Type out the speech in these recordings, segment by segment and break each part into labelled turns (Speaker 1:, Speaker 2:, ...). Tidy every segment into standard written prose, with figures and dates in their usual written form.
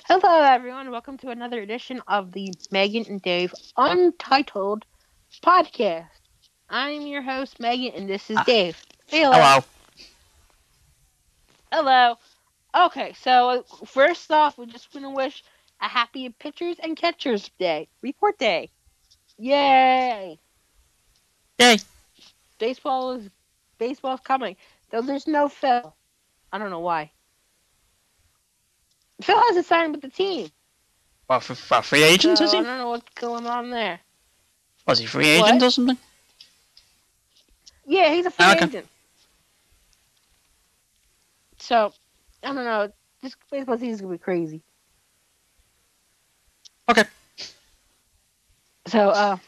Speaker 1: Hello, everyone. Welcome to another edition of the Megan and Dave Untitled podcast. I'm your host, Megan, and this is Dave.
Speaker 2: Hello.
Speaker 1: Hello. Okay, so first off, we're just going to wish a happy Pitchers and Catchers Day. Report Day. Yay!
Speaker 2: Yay!
Speaker 1: Baseball's coming. Though there's no Phil. I don't know why. Phil hasn't signed with the team.
Speaker 2: What, for free agent, is he?
Speaker 1: I don't know what's going on there.
Speaker 2: Was he free agent or something?
Speaker 1: Yeah, he's a free agent. So, I don't know. This baseball season's going to be crazy.
Speaker 2: Okay.
Speaker 1: So,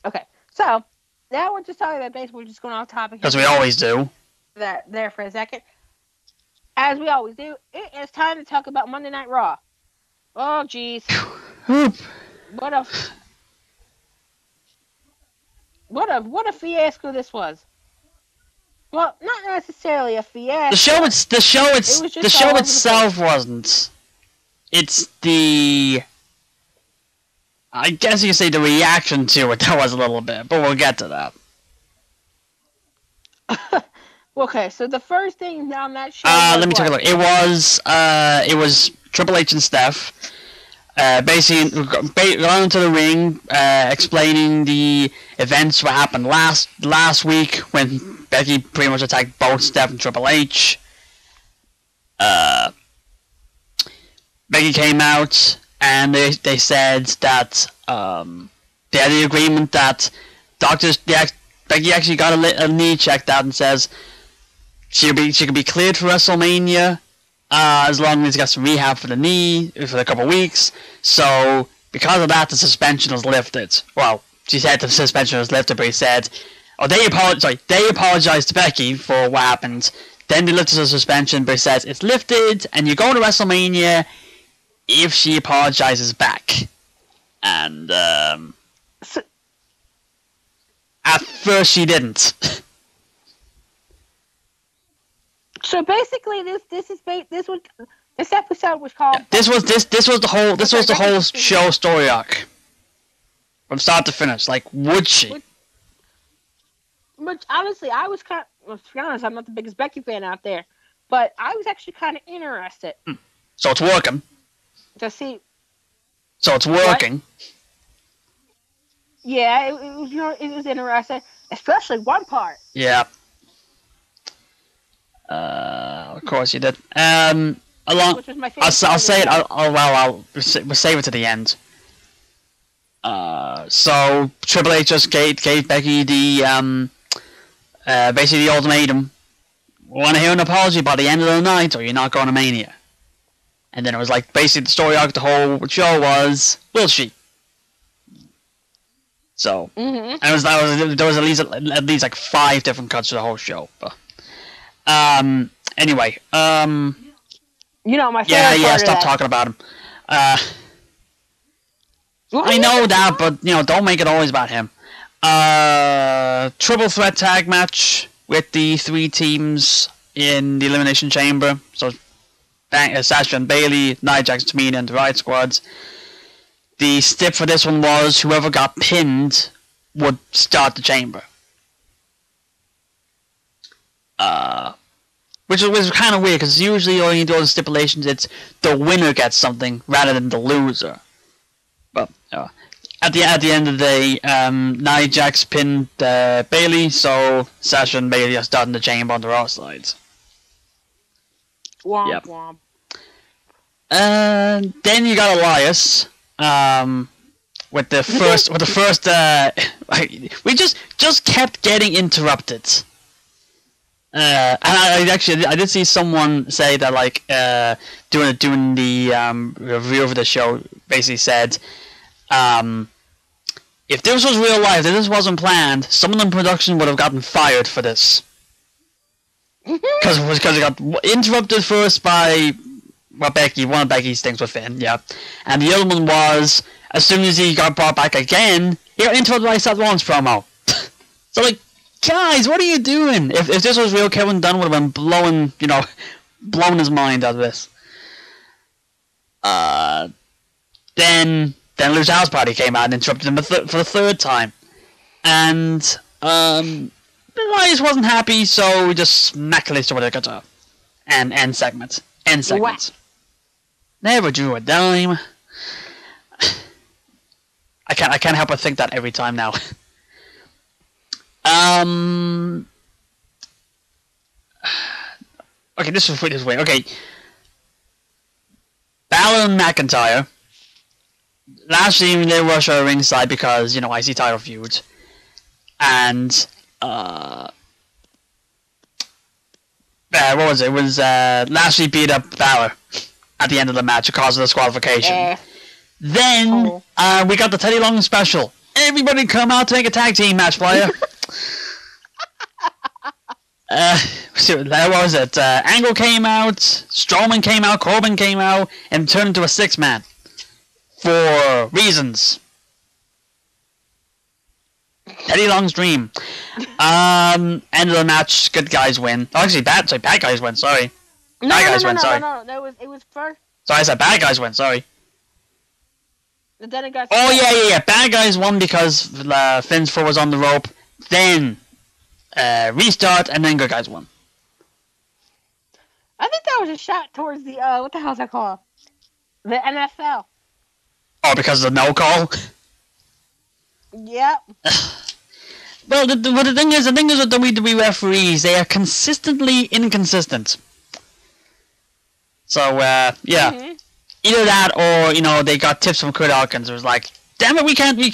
Speaker 1: okay. So, now we're just talking about baseball. We're just going off topic.
Speaker 2: Because we always do.
Speaker 1: There for a second. As we always do, it is time to talk about Monday Night Raw. Oh, jeez. What a fiasco this was. Well, not necessarily a fiasco.
Speaker 2: The show itself wasn't. It's the, I guess you could say the reaction to it that was a little bit, but we'll get to that.
Speaker 1: Okay, so the first thing on that show.
Speaker 2: Let me take a look. It was Triple H and Steph, basically going into the ring, explaining the events what happened last week when Becky pretty much attacked both Steph and Triple H. Becky came out and they said that they had the agreement that Becky actually got a knee checked out and says she could be cleared for WrestleMania as long as he got some rehab for the knee for a couple of weeks. So because of that, the suspension was lifted. Well, she said the suspension was lifted, but he said, they apologized to Becky for what happened. Then they lifted the suspension, but he says it's lifted, and you go to WrestleMania if she apologizes back. And at first she didn't.
Speaker 1: So basically, this episode was called.
Speaker 2: This was the whole show story arc, from start to finish. Like, would she?
Speaker 1: Which honestly, I was kind of. To be honest, I'm not the biggest Becky fan out there, but I was actually kind of interested.
Speaker 2: So it's working.
Speaker 1: To see.
Speaker 2: So it's working.
Speaker 1: What? Yeah, it was interesting, especially one part.
Speaker 2: Yeah. Of course you did. Which was my favorite. I'll say it. We'll save it to the end. So Triple H just gave Becky the basically the ultimatum. Want to hear an apology by the end of the night, or you're not going to Mania. And then it was like basically the story arc. The whole show was, will she? So and there was at least like 5 different cuts to the whole show. But anyway,
Speaker 1: you know my favorite
Speaker 2: part stop talking about him. I know that, but don't make it always about him. Triple threat tag match with the 3 teams in the Elimination Chamber. So Sasha and Bayley, Nia Jax, Tamina, and the Riot Squads. The stip for this one was whoever got pinned would start the chamber. Which was kind of weird, because usually when you do all the stipulations, it's the winner gets something rather than the loser. But at the end of the day, Nia Jax pinned Bayley, so Sasha and Bayley are starting the chamber on the Raw side.
Speaker 1: Womp womp.
Speaker 2: Then you got Elias. With the first, we just kept getting interrupted. And I did see someone say that, like, doing the review of the show, basically said, if this was real life, if this wasn't planned, someone in production would have gotten fired for this. Because it got interrupted first by Becky. One of Becky's things with Finn, yeah, and the other one was, as soon as he got brought back again, he got interrupted by Seth Rollins promo. So, like, guys, what are you doing? If this was real, Kevin Dunn would have been blowing his mind out of this. Then Lou's house party came out and interrupted him for the third time. And Elias wasn't happy, so we just smacked Lisa with a guitar. And end segment. End segment. Never drew a dime. I can't help but think that every time now. Okay, this is weird. Okay. Balor and McIntyre. Lashley and Russia are ringside because, you know, IC title feud. And, what was it? It was, Lashley beat up Balor at the end of the match because of the disqualification. Then, we got the Teddy Long special. Everybody come out to make a tag team match, player. What was it? Angle came out, Strowman came out, Corbin came out, and turned into a 6-man. For reasons. Teddy Long's dream. End of the match, good guys win. Oh, actually, bad guys win, sorry. Bad guys win, sorry.
Speaker 1: No, it was first.
Speaker 2: Sorry, I said bad guys win, sorry.
Speaker 1: Then it got
Speaker 2: oh, yeah. Bad guys won because Finn's foot was on the rope. Then, restart, and then good guys won.
Speaker 1: I think that was a shot towards the, what the hell's that called? The NFL.
Speaker 2: Oh, because of the no call?
Speaker 1: Yep.
Speaker 2: Well, the thing is with WWE referees, they are consistently inconsistent. So, yeah. Mm-hmm. Either that or, you know, they got tips from Kurt Hawkins. It was like, damn it, we can't be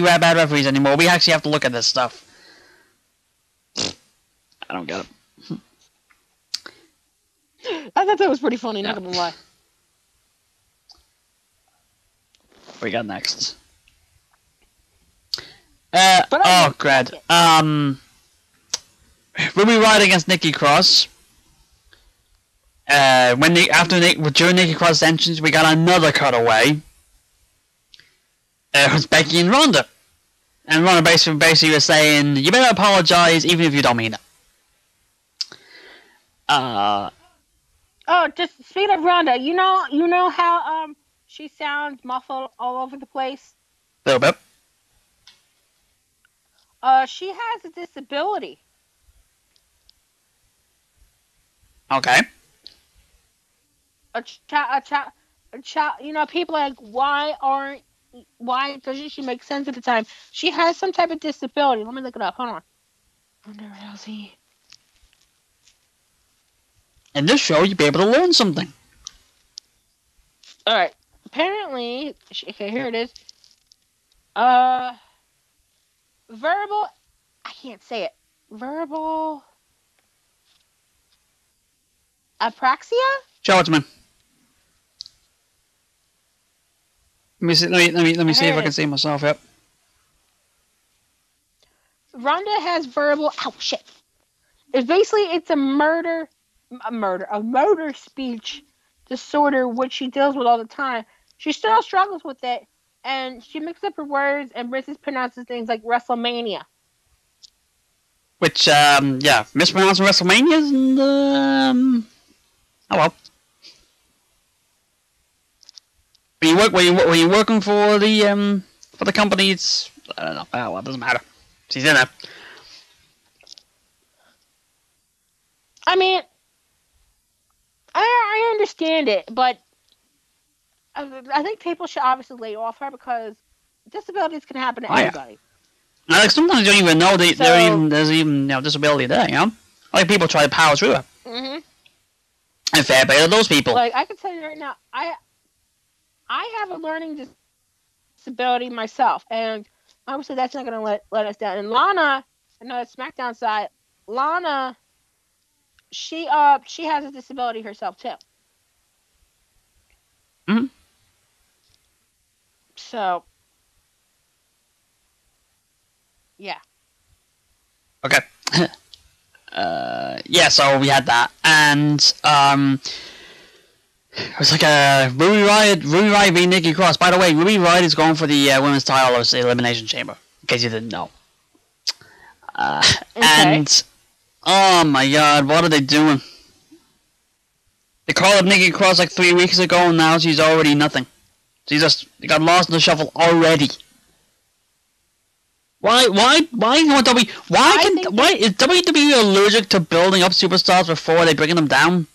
Speaker 2: bad referees anymore. We actually have to look at this stuff. I don't get it.
Speaker 1: I thought that was pretty funny, not gonna lie.
Speaker 2: What we got next? Grad. Ruby Riott against Nikki Cross. During Nikki Cross's entrance, we got another cutaway. It was Becky and Ronda. And Ronda basically was saying, you better apologize even if you don't mean it.
Speaker 1: Just speaking of Ronda, you know how she sounds muffled all over the place?
Speaker 2: A little bit.
Speaker 1: She has a disability.
Speaker 2: Okay.
Speaker 1: A child, you know, people are like, why doesn't she make sense at the time? She has some type of disability. Let me look it up. Hold on. Ronda Rousey.
Speaker 2: In this show, you'll be able to learn something.
Speaker 1: Alright. Apparently, okay, here it is. Verbal, I can't say it. Verbal apraxia?
Speaker 2: Show it to me. Let me see. Let me see if I can see myself. Yep.
Speaker 1: Ronda has verbal. Oh shit! It's a motor speech disorder, which she deals with all the time. She still struggles with it, and she mixes up her words and mispronounces things like WrestleMania.
Speaker 2: Which, mispronouncing WrestleMania, and oh well. When you're working for the company, it's, I don't know. Oh well, it doesn't matter. She's in it.
Speaker 1: I mean, I understand it, but I think people should obviously lay off her because disabilities can happen to anybody.
Speaker 2: Yeah. Like sometimes you don't even know there's even disability there. You know, like people try to power through it. Mm-hmm. And fair play to those people.
Speaker 1: Like I can tell you right now, I have a learning disability myself, and obviously that's not going to let us down. And Lana, another SmackDown side, Lana, she has a disability herself too.
Speaker 2: Mm-hmm.
Speaker 1: So, yeah.
Speaker 2: Okay. So we had that, and it was like a Ruby Riott beat Nikki Cross. By the way, Ruby Riott is going for the women's title of the Elimination Chamber, in case you didn't know. Okay. And, oh my god, what are they doing? They called up Nikki Cross like 3 weeks ago, and now she's already nothing. She just got lost in the shuffle already. Why is WWE allergic to building up superstars before they bring them down?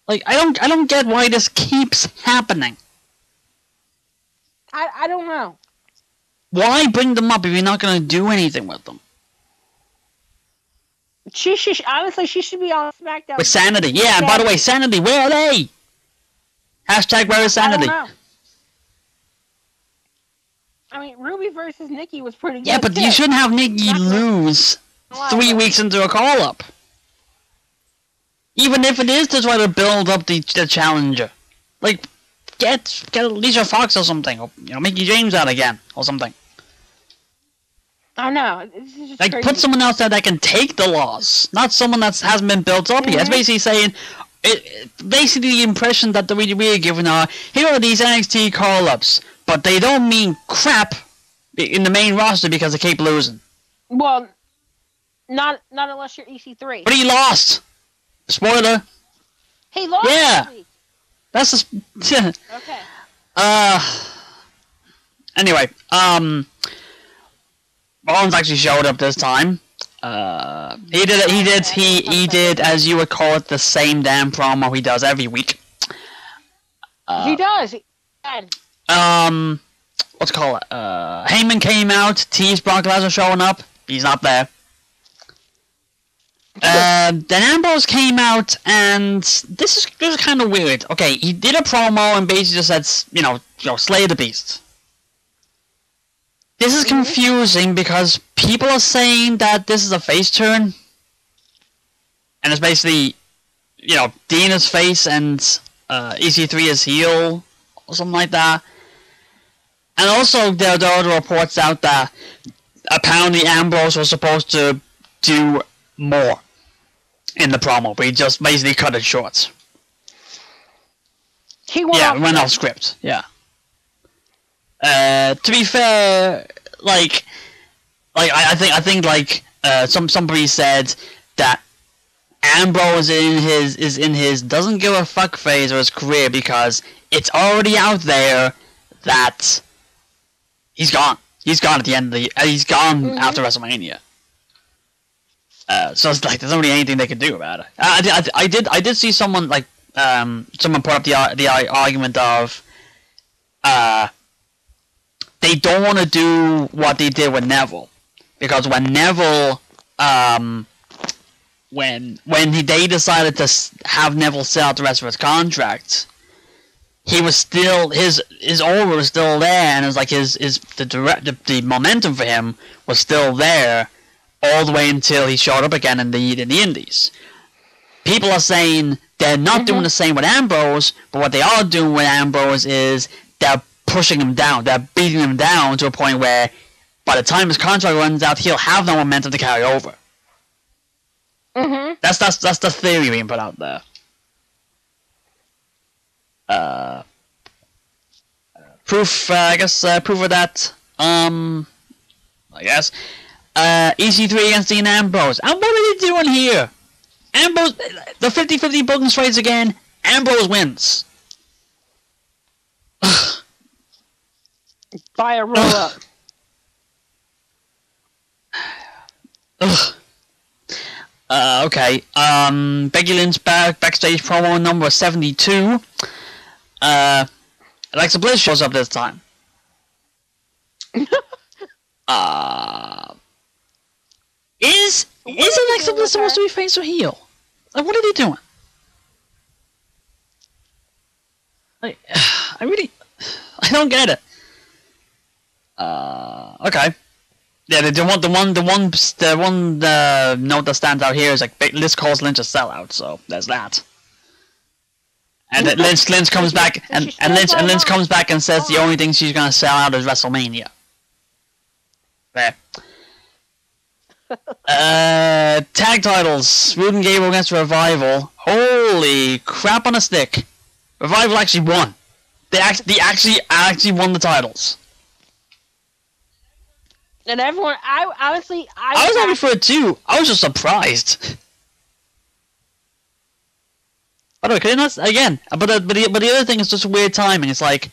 Speaker 2: Like, I don't get why this keeps happening.
Speaker 1: I don't know.
Speaker 2: Why bring them up if you're not gonna do anything with them?
Speaker 1: Honestly, she should be on SmackDown.
Speaker 2: With Sanity, yeah. And by the way, Sanity, where are they? Hashtag where is Sanity?
Speaker 1: I don't know. I mean, Ruby versus Nikki was pretty good.
Speaker 2: Yeah, but
Speaker 1: too.
Speaker 2: you shouldn't have Nikki lose 3 weeks into a call-up. Even if it is to try to build up the challenger. Like, get Alicia Fox or something. Or, Mickey James out again or something.
Speaker 1: I know. This is just
Speaker 2: like,
Speaker 1: crazy.
Speaker 2: put someone else there that can take the loss. Not someone that hasn't been built up yet. It's basically saying... basically the impression that the WWE are giving are, here are these NXT call-ups. But they don't mean crap in the main roster because they keep losing.
Speaker 1: Well, not unless you're EC3.
Speaker 2: But he lost. Spoiler.
Speaker 1: He lost.
Speaker 2: Yeah. That's
Speaker 1: okay.
Speaker 2: Anyway, Rollins actually showed up this time. He did, as you would call it, the same damn promo he does every week.
Speaker 1: He does.
Speaker 2: What's it called? Heyman came out, teased Brock Lesnar showing up. He's not there. Then Ambrose came out, and this is kind of weird. Okay, he did a promo and basically just said, slay the beast. This is confusing because people are saying that this is a face turn. And it's basically, Dina's face and EC3 is heel, or something like that. And also, there are other reports out that apparently Ambrose was supposed to do more in the promo, but he just basically cut it short.
Speaker 1: He went
Speaker 2: off script. Yeah. To be fair, I think somebody said that Ambrose is in his doesn't give a fuck phase of his career because it's already out there that he's gone. He's gone at the end of the. He's gone after WrestleMania. So it's like there's not really anything they could do about it. I did see someone someone put up the argument of they don't want to do what they did with Neville because when Neville when they decided to have Neville sell out the rest of his contract, he was still his aura was still there, and it was like the momentum for him was still there all the way until he showed up again in the Indies. People are saying they're not doing the same with Ambrose, but what they are doing with Ambrose is they're pushing him down, they're beating him down to a point where by the time his contract runs out, he'll have no momentum to carry over. That's the theory being put out there. Proof of that. I guess. EC3 against Dean Ambrose. And what are they doing here? Ambrose, the 50-50 booking straights again. Ambrose wins.
Speaker 1: By a roll up.
Speaker 2: Okay. Becky Lynch backstage promo number 72. Alexa Bliss shows up this time. Is Alexa Bliss supposed to be face or heel? Like, what are they doing? Like, I don't get it. Okay. Yeah, the one note that stands out here is like Liz calls Lynch a sellout, so there's that. And then Lynch comes back and Lynch comes back and says the only thing she's gonna sell out is WrestleMania. There. Tag titles: Rude and Gable against Revival. Holy crap on a stick! Revival actually won. They actually won the titles.
Speaker 1: And everyone, I
Speaker 2: was happy for it too. I was just surprised. By the way, could you not again? But the other thing is just weird timing. It's like,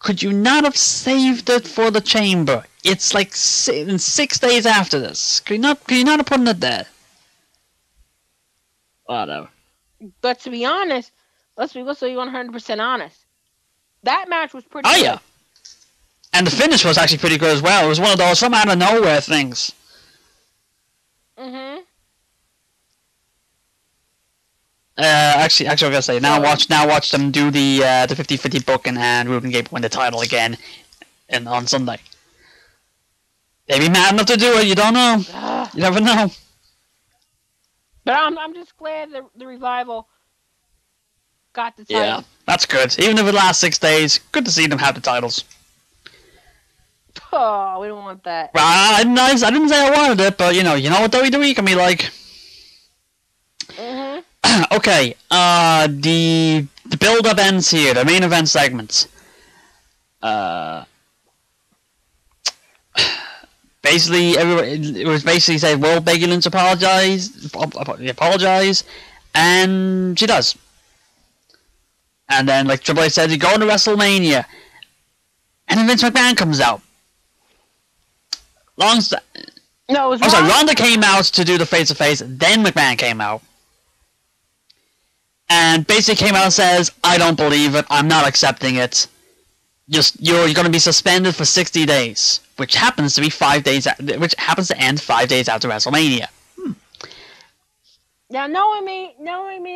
Speaker 2: could you not have saved it for the chamber? It's like 6 days after this. Could you not have put it there? Whatever.
Speaker 1: But to be honest, let's be 100% honest. That match was pretty.
Speaker 2: Oh
Speaker 1: good.
Speaker 2: yeah. And the finish was actually pretty good as well. It was one of those from out of nowhere things.
Speaker 1: Mhm.
Speaker 2: Actually, I was gonna say now watch them do the 50-50 booking and Ruben Gable win the title again, on Sunday. They'd be mad enough to do it. You don't know. You never know.
Speaker 1: But I'm just glad the Revival got the title.
Speaker 2: Yeah, that's good. Even if it lasts 6 days, good to see them have the titles.
Speaker 1: Oh, we don't want that.
Speaker 2: I didn't say I wanted it, but you know what WWE can be like.
Speaker 1: Mhm.
Speaker 2: Okay, the build-up ends here. The main event segments. Basically, it was basically said, "Will Becky Lynch apologize?" And she does. And then, like Triple H said, "You go to WrestleMania," and then Vince McMahon comes out.
Speaker 1: No, it was.
Speaker 2: Oh, sorry, Ronda came out to do the face-to-face. Then McMahon came out. And basically came out and says, "I don't believe it. I'm not accepting it. You're going to be suspended for 60 days, which happens to be 5 days. Which happens to end 5 days after WrestleMania."
Speaker 1: Now, knowing me,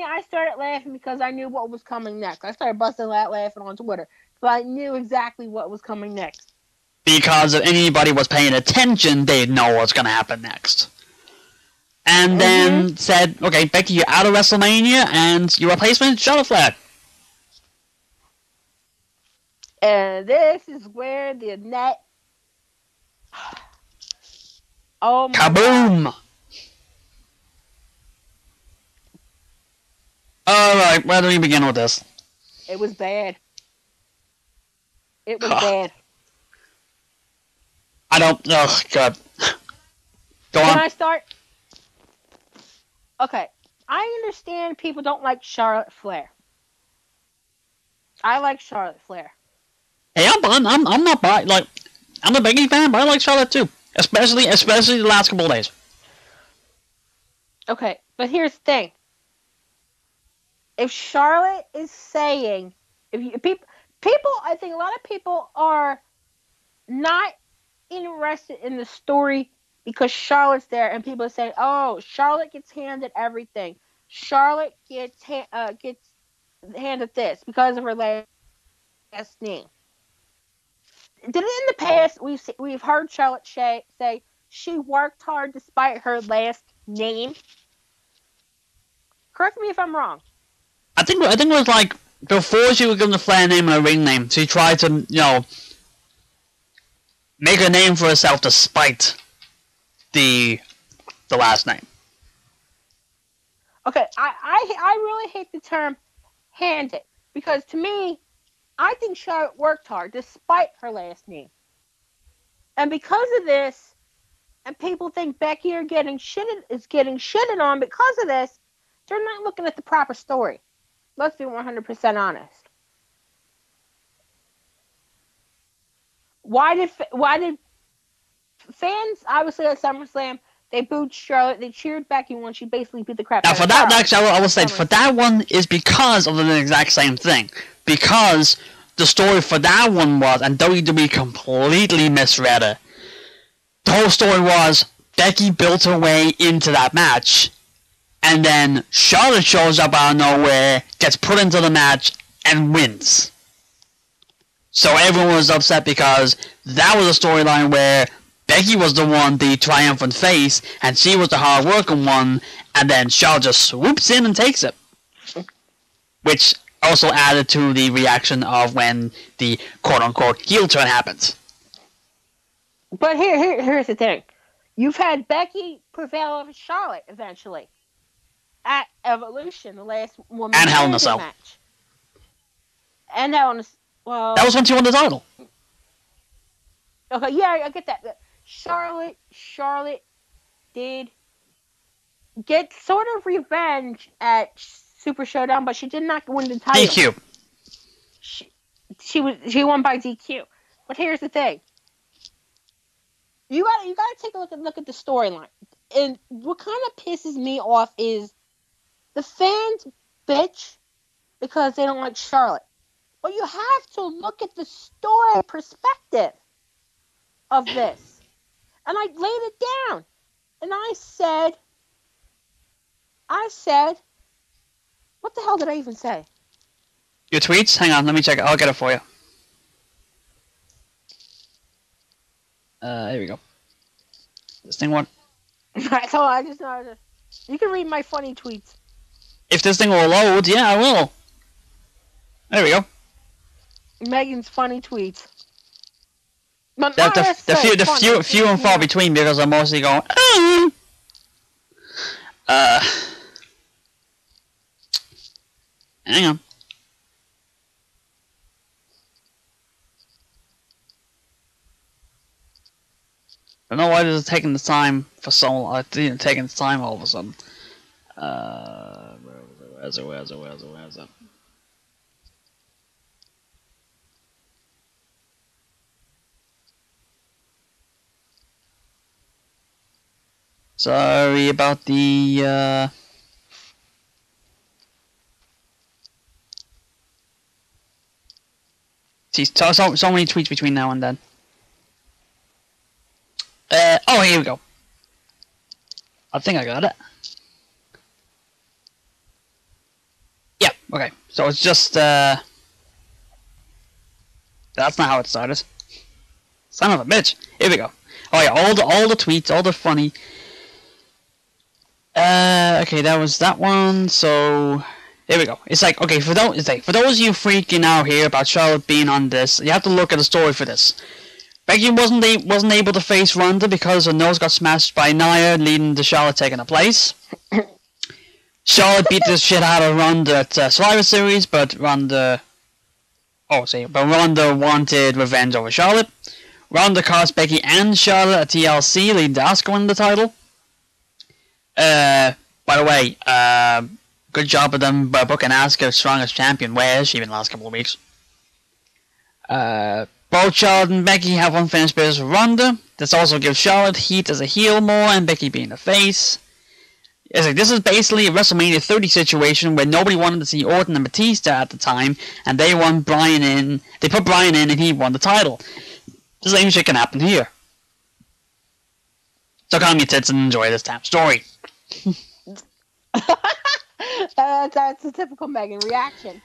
Speaker 1: I started laughing because I knew what was coming next. I started busting out laughing on Twitter, so I knew exactly what was coming next.
Speaker 2: Because if anybody was paying attention, they'd know what's going to happen next. And then said, "Okay, Becky, you're out of WrestleMania, and your replacement, Charlotte Flair."
Speaker 1: And this is where the net. Oh my
Speaker 2: Kaboom!
Speaker 1: God.
Speaker 2: Alright, where do we begin with this?
Speaker 1: It was bad. It was bad.
Speaker 2: I don't. Oh, God. Go on.
Speaker 1: Can I start? Okay. I understand people don't like Charlotte Flair. I like Charlotte Flair.
Speaker 2: Hey, I'm not by, like, I'm a Becky fan, but I like Charlotte too. Especially the last couple of days.
Speaker 1: Okay, but here's the thing. If Charlotte is saying, people, I think a lot of people are not interested in the story because Charlotte's there, and people say, "Oh, Charlotte gets handed everything. Charlotte gets handed this because of her last name." Did it in the past? We've heard Charlotte say she worked hard despite her last name. Correct me if I'm wrong.
Speaker 2: I think it was like before she was given the Flair name and a ring name, she tried to make a name for herself despite the last name.
Speaker 1: Okay, I really hate the term "handed" because to me, I think Charlotte worked hard despite her last name, and because of this, and people think Becky is getting shitted on because of this. They're not looking at the proper story. Let's be 100% honest. Why did fans obviously at SummerSlam they booed Charlotte, they cheered Becky when she basically beat the crap out of Charlotte?
Speaker 2: Now, for that, I will say for that one is because of the exact same thing. Because the story for that one was, and WWE completely misread it. The whole story was Becky built her way into that match. And then Charlotte shows up out of nowhere, gets put into the match, and wins. So everyone was upset because that was a storyline where Becky was the one, the triumphant face, and she was the hard-working one, and then Charlotte just swoops in and takes it. Which also added to the reaction of when the quote-unquote heel turn happens.
Speaker 1: But here's the thing. You've had Becky prevail over Charlotte eventually. At Evolution, the last woman
Speaker 2: and Hell in a Cell
Speaker 1: match. And Hell in a well.
Speaker 2: That was when she won the title.
Speaker 1: Okay, yeah, I get that. Charlotte did get sort of revenge at Super Showdown, but she did not win the title.
Speaker 2: DQ.
Speaker 1: She won by DQ. But here's the thing. You gotta take a look at the storyline. And what kind of pisses me off is the fans bitch because they don't like Charlotte. But you have to look at the story perspective of this. And I laid it down. And I said, what the hell did I even say?
Speaker 2: Your tweets? Hang on, let me check it. I'll get it for you. Here we go. This thing won't.
Speaker 1: I just know. You can read my funny tweets.
Speaker 2: If this thing will load, yeah, I will. There we go.
Speaker 1: Megan's funny tweets. But
Speaker 2: The few and far between because I'm mostly going. Hang on. I don't know why this is taking the time for so long. Taking the time all of a sudden. Where is it? Sorry about the, See, so many tweets between now and then. Oh, here we go. I think I got it. Yeah, okay. So it's just, that's not how it started. Son of a bitch. Here we go. Oh yeah, all the tweets, all the funny. Okay, that was that one. So here we go. It's like, okay, for those of you freaking out here about Charlotte being on this, you have to look at the story for this. Becky wasn't able to face Ronda because her nose got smashed by Nia, leading to Charlotte taking her place. Charlotte beat the shit out of Ronda at Survivor Series, but Ronda wanted revenge over Charlotte. Ronda cost Becky and Charlotte at TLC, leading to Asuka winning the title. By the way, good job of them by booking Asuka strongest champion. Where has she been the last couple of weeks? Both Charlotte and Becky have unfinished business with Ronda. This also gives Charlotte heat as a heel more, and Becky being a face. It's like, this is basically a WrestleMania 30 situation where nobody wanted to see Orton and Batista at the time, and they put Bryan in, and he won the title. The same shit can happen here. So calm your tits and enjoy this damn story.
Speaker 1: That's a typical Megan reaction.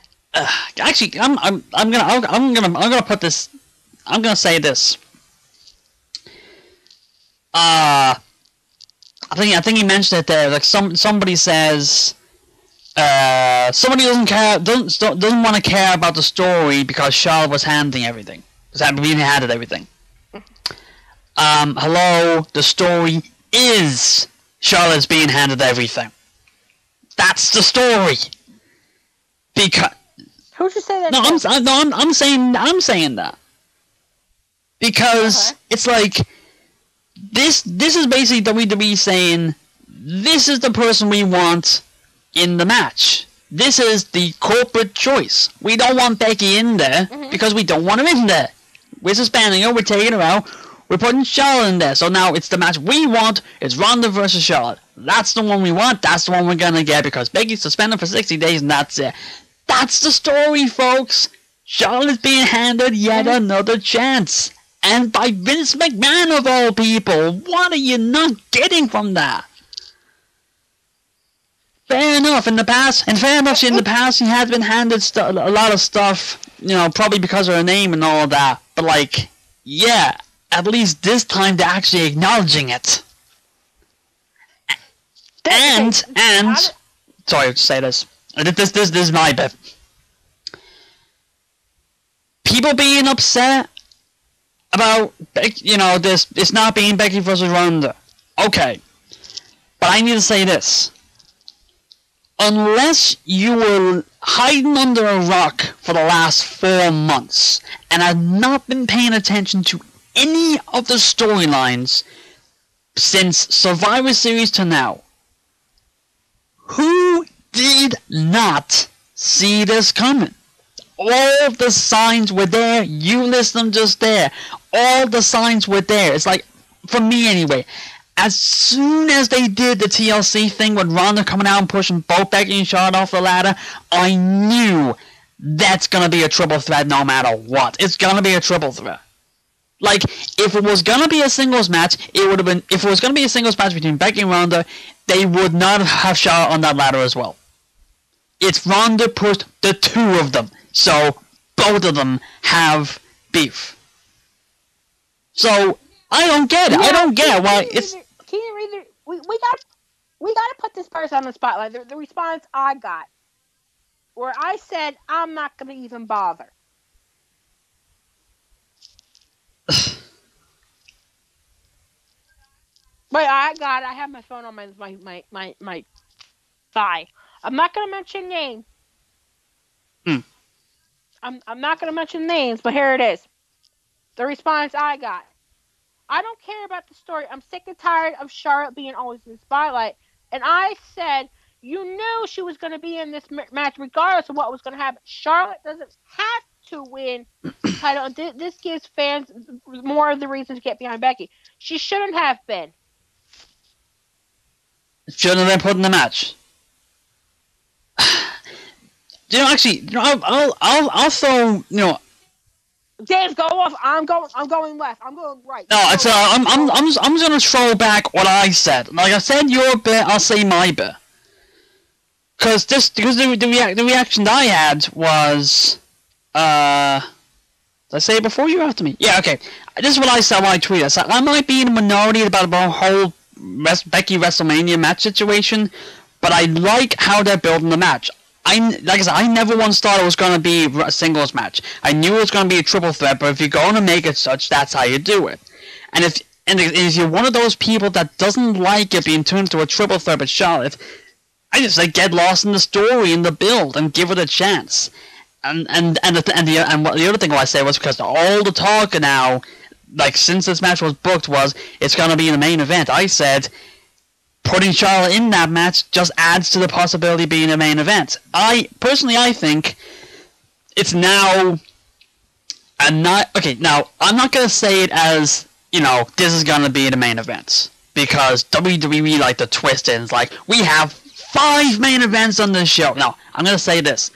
Speaker 2: Actually, I'm gonna put this. I'm gonna say this. I think he mentioned it there. Like somebody says, somebody doesn't want to care about the story because Charlotte was handling everything. Being handed everything. Hello, the story is Charlotte's being handed everything. That's the story. Because
Speaker 1: who'd you say that?
Speaker 2: No, I'm saying that because it's like this is basically WWE saying this is the person we want in the match. This is the corporate choice. We don't want Becky in there because we don't want her in there. We're suspending her. We're taking her out. We're putting Charlotte in there. So now it's the match we want. It's Ronda versus Charlotte. That's the one we want. That's the one we're gonna get because Becky's suspended for 60 days and that's it. That's the story, folks. Charlotte's being handed yet another chance. And by Vince McMahon of all people. What are you not getting from that? Fair enough, in the past, he has been handed a lot of stuff, probably because of her name and all that. But like, yeah, at least this time they're actually acknowledging it. And sorry to say this. This is my bit. People being upset about, this, it's not being Becky versus Ronda. Okay. But I need to say this. Unless you were hiding under a rock for the last 4 months and have not been paying attention to any of the storylines since Survivor Series to now, who did not see this coming. All the signs were there. You list them just there. All the signs were there. It's like, for me anyway, as soon as they did the TLC thing with Ronda coming out and pushing both Becky and Charlotte off the ladder, I knew that's gonna be a triple threat no matter what. It's gonna be a triple threat. Like, if it was gonna be a singles match, it would have been. If it was gonna be a singles match between Becky and Ronda, they would not have Charlotte on that ladder as well. It's Ronda pushed the two of them, so both of them have beef. So I don't get it. I don't get why it's.
Speaker 1: We got to put this person on the spotlight. The response I got, where I said I'm not going to even bother. Wait, I have my phone on my thigh. I'm not going to mention names. I'm not going to mention names, but here it is. The response I got. I don't care about the story. I'm sick and tired of Charlotte being always in the spotlight. And I said, you knew she was going to be in this match regardless of what was going to happen. Charlotte doesn't have to win the title. This gives fans more of the reason to get behind Becky. She shouldn't have been.
Speaker 2: Shouldn't have been put in the match. I'll throw,
Speaker 1: James, go off. I'm going left. I'm going right.
Speaker 2: No, it's I'm just gonna throw back what I said. Like I said your bit, I'll say my bit. Because the reaction that I had was did I say it before you after me? Yeah, okay. This is what I said when I tweeted. I said I might be in a minority about the whole Becky WrestleMania match situation, but I like how they're building the match. Like I said, I never once thought it was going to be a singles match. I knew it was going to be a triple threat, but if you're going to make it such, that's how you do it. And if you're one of those people that doesn't like it being turned into a triple threat with Charlotte, I just say get lost in the story and the build and give it a chance. And the other thing I said was because all the talk now, like since this match was booked, was it's going to be in the main event. I said putting Charlotte in that match just adds to the possibility of being a main event. I think it's now now I'm not gonna say it as this is gonna be the main event because WWE like to twist it and it's like we have 5 main events on this show. No, I'm gonna say this.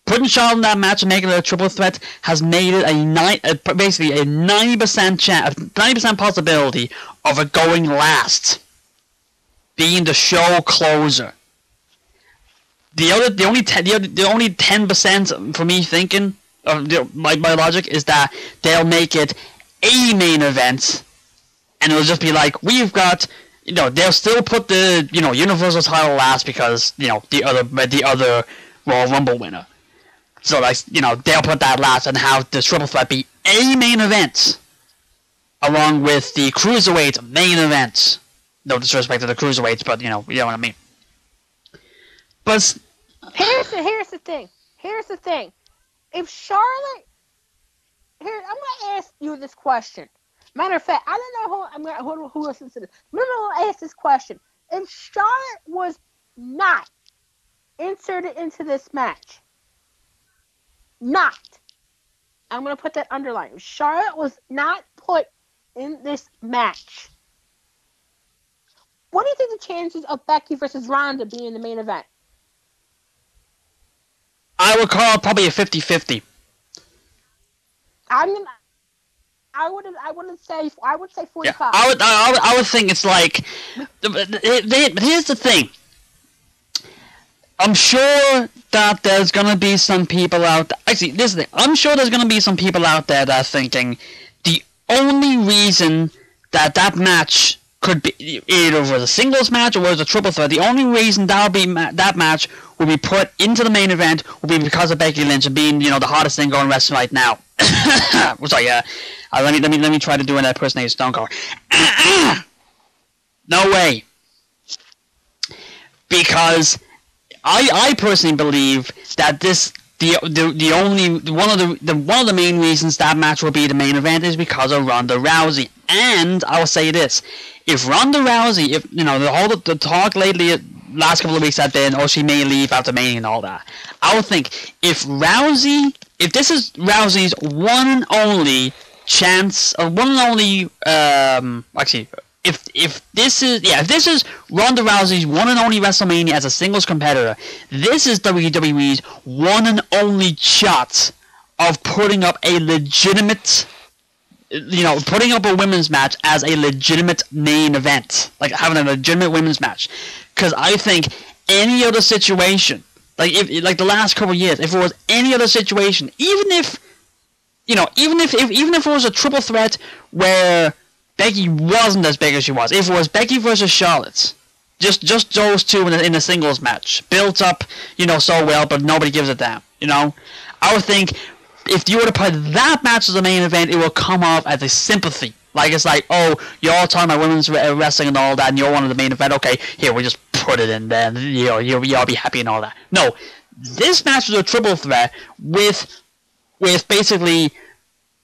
Speaker 2: Putting Charlotte in that match and making it a triple threat has made it basically a 90% possibility of it going last. Being the show closer. The only 10% for me thinking of my logic is that they'll make it a main event, and it'll just be like we've got they'll still put the Universal title last because the other Royal Rumble winner. So like they'll put that last and have the triple threat be a main event, along with the Cruiserweight main event. No disrespect to the Cruiserweights, but you know what I mean. But
Speaker 1: here's the thing. If Charlotte, I'm gonna ask you this question. Matter of fact, I don't know who listens to this. I'm gonna ask this question. If Charlotte was not inserted into this match, I'm gonna put that underline. If Charlotte was not put in this match, what do you think the chances of Becky versus Ronda being the main event?
Speaker 2: I would call it probably a 50-50.
Speaker 1: I would say 45.
Speaker 2: Yeah, I would think it's like. But here's the thing. I'm sure that there's gonna be some people out. Actually, this is the thing. I'm sure there's gonna be some people out there that are thinking the only reason that match could be either was a singles match or was a triple threat. The only reason that match will be put into the main event will be because of Becky Lynch and being the hottest thing going wrestling right now. Sorry, let me try to do an impersonation Stone Cold. No way, because I personally believe that one of the main reasons that match will be the main event is because of Ronda Rousey. And I will say this: if Ronda Rousey, the talk lately last couple of weeks have been, she may leave after Mania and all that. I would think if this is Rousey's one and only chance, or one and only, actually, if this is Ronda Rousey's one and only WrestleMania as a singles competitor, this is WWE's one and only shot of putting up a legitimate, putting up a women's match as a legitimate main event, like having a legitimate women's match. Because I think any other situation, like the last couple of years, if it was any other situation, even if it was a triple threat where Becky wasn't as big as she was, if it was Becky versus Charlotte, just those two in a singles match, built up, so well, but nobody gives a damn, I would think if you were to put that match as the main event, it will come off as a sympathy. Like, it's like, oh, you're all talking about women's wrestling and all that, and you're one of the main event, okay, here, we just put it in there, and, you'll be happy and all that. No, this match was a triple threat with basically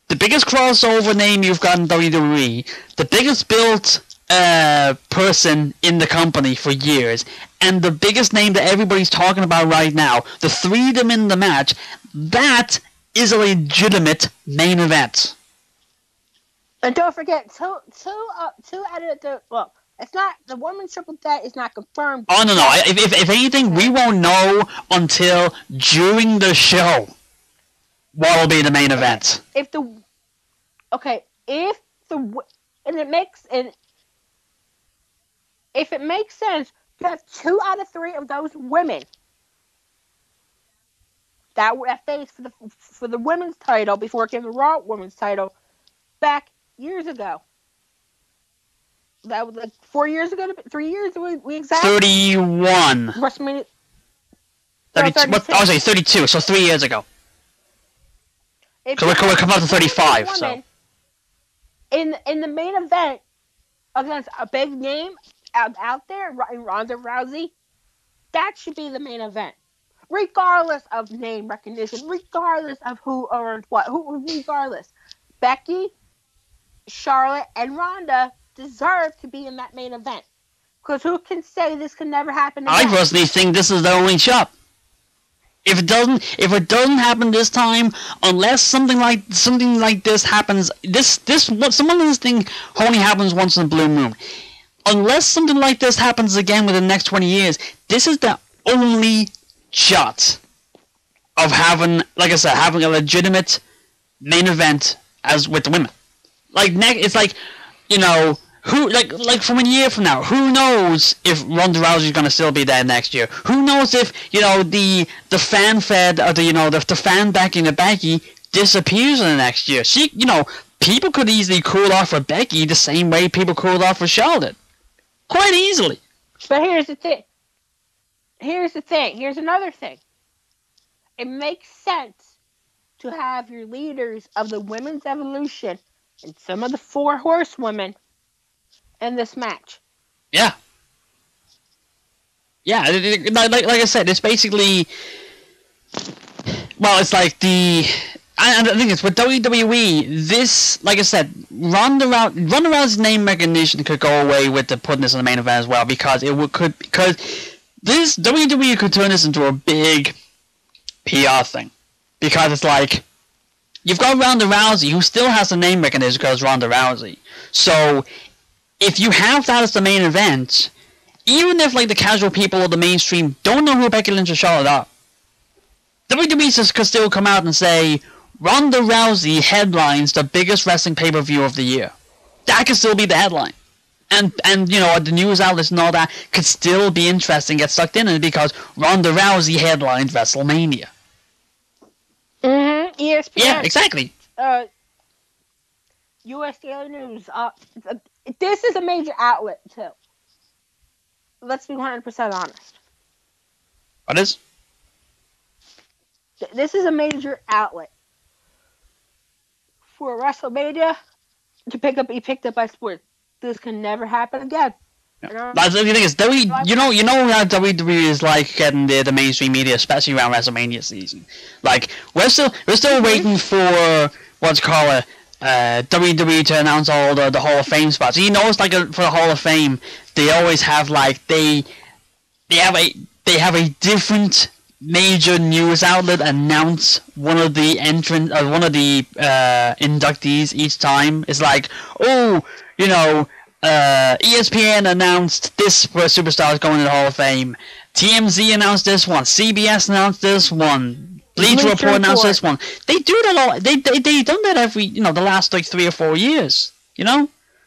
Speaker 2: the biggest crossover name you've got in WWE, the biggest built person in the company for years, and the biggest name that everybody's talking about right now, the three of them in the match, that is a legitimate main event.
Speaker 1: And don't forget, two out of the, well, it's not, the women's triple threat is not confirmed.
Speaker 2: Oh, no. If anything, we won't know until during the show what will be the main event.
Speaker 1: If it makes sense to have 2 out of 3 of those women that faced for the women's title before it came the Raw women's title back years ago. That was like 4 years ago, 3 years ago, we exactly.
Speaker 2: 31.
Speaker 1: WrestleMania.
Speaker 2: 32. I was saying 32, so 3 years ago. So we're coming up to 35, so.
Speaker 1: In the main event, against a big name out there, Ronda Rousey, that should be the main event. Regardless of name recognition, regardless of who earned what, regardless. Becky, Charlotte, and Ronda deserve to be in that main event. Because who can say this can never happen again?
Speaker 2: I personally think this is the only shot. If it doesn't happen this time, unless something like this happens, some of this thing only happens once in a blue moon. Unless something like this happens again within the next 20 years, this is the only shot of having, like I said, having a legitimate main event as with the women. Like it's like, who like from a year from now, who knows if Ronda Rousey is gonna still be there next year? Who knows if the fan fed or the fan backing of Becky disappears in the next year? People could easily cool off for Becky the same way people cooled off for Charlotte, quite easily.
Speaker 1: But here's the thing. Here's another thing. It makes sense to have your leaders of the women's evolution and some of the 4 horsewomen in this match.
Speaker 2: Yeah. Yeah, like I said, it's basically, well, it's like I think it's with WWE, this, like I said, Ronda Rousey's name recognition could go away with the putting this in the main event as well, because this WWE could turn this into a big PR thing, because it's like, you've got Ronda Rousey, who still has the name recognition because Ronda Rousey. So if you have that as the main event, even if like the casual people or the mainstream don't know who Becky Lynch or Charlotte are, WWE could still come out and say, Ronda Rousey headlines the biggest wrestling pay-per-view of the year. That could still be the headline. And the news outlets and all that could still be interesting, get sucked in it, because Ronda Rousey headlines WrestleMania.
Speaker 1: Mm-hmm. ESPN.
Speaker 2: Yeah, exactly.
Speaker 1: U.S. Daily News. This is a major outlet, too. Let's be 100% honest.
Speaker 2: What is?
Speaker 1: This is a major outlet for WrestleMania to be picked up by sports. This can never happen again.
Speaker 2: Yeah. That's the thing is, you know how WWE is like getting the mainstream media, especially around WrestleMania season. Like we're still waiting for what's called WWE to announce all the Hall of Fame spots. You know, it's like for the Hall of Fame, they always have like they they have a different major news outlet announce one of the inductees each time. It's like, oh, ESPN announced this superstar is going to the Hall of Fame. TMZ announced this one. CBS announced this one. Bleacher Report announced this one. They do that all. They done that every the last like 3 or 4 years.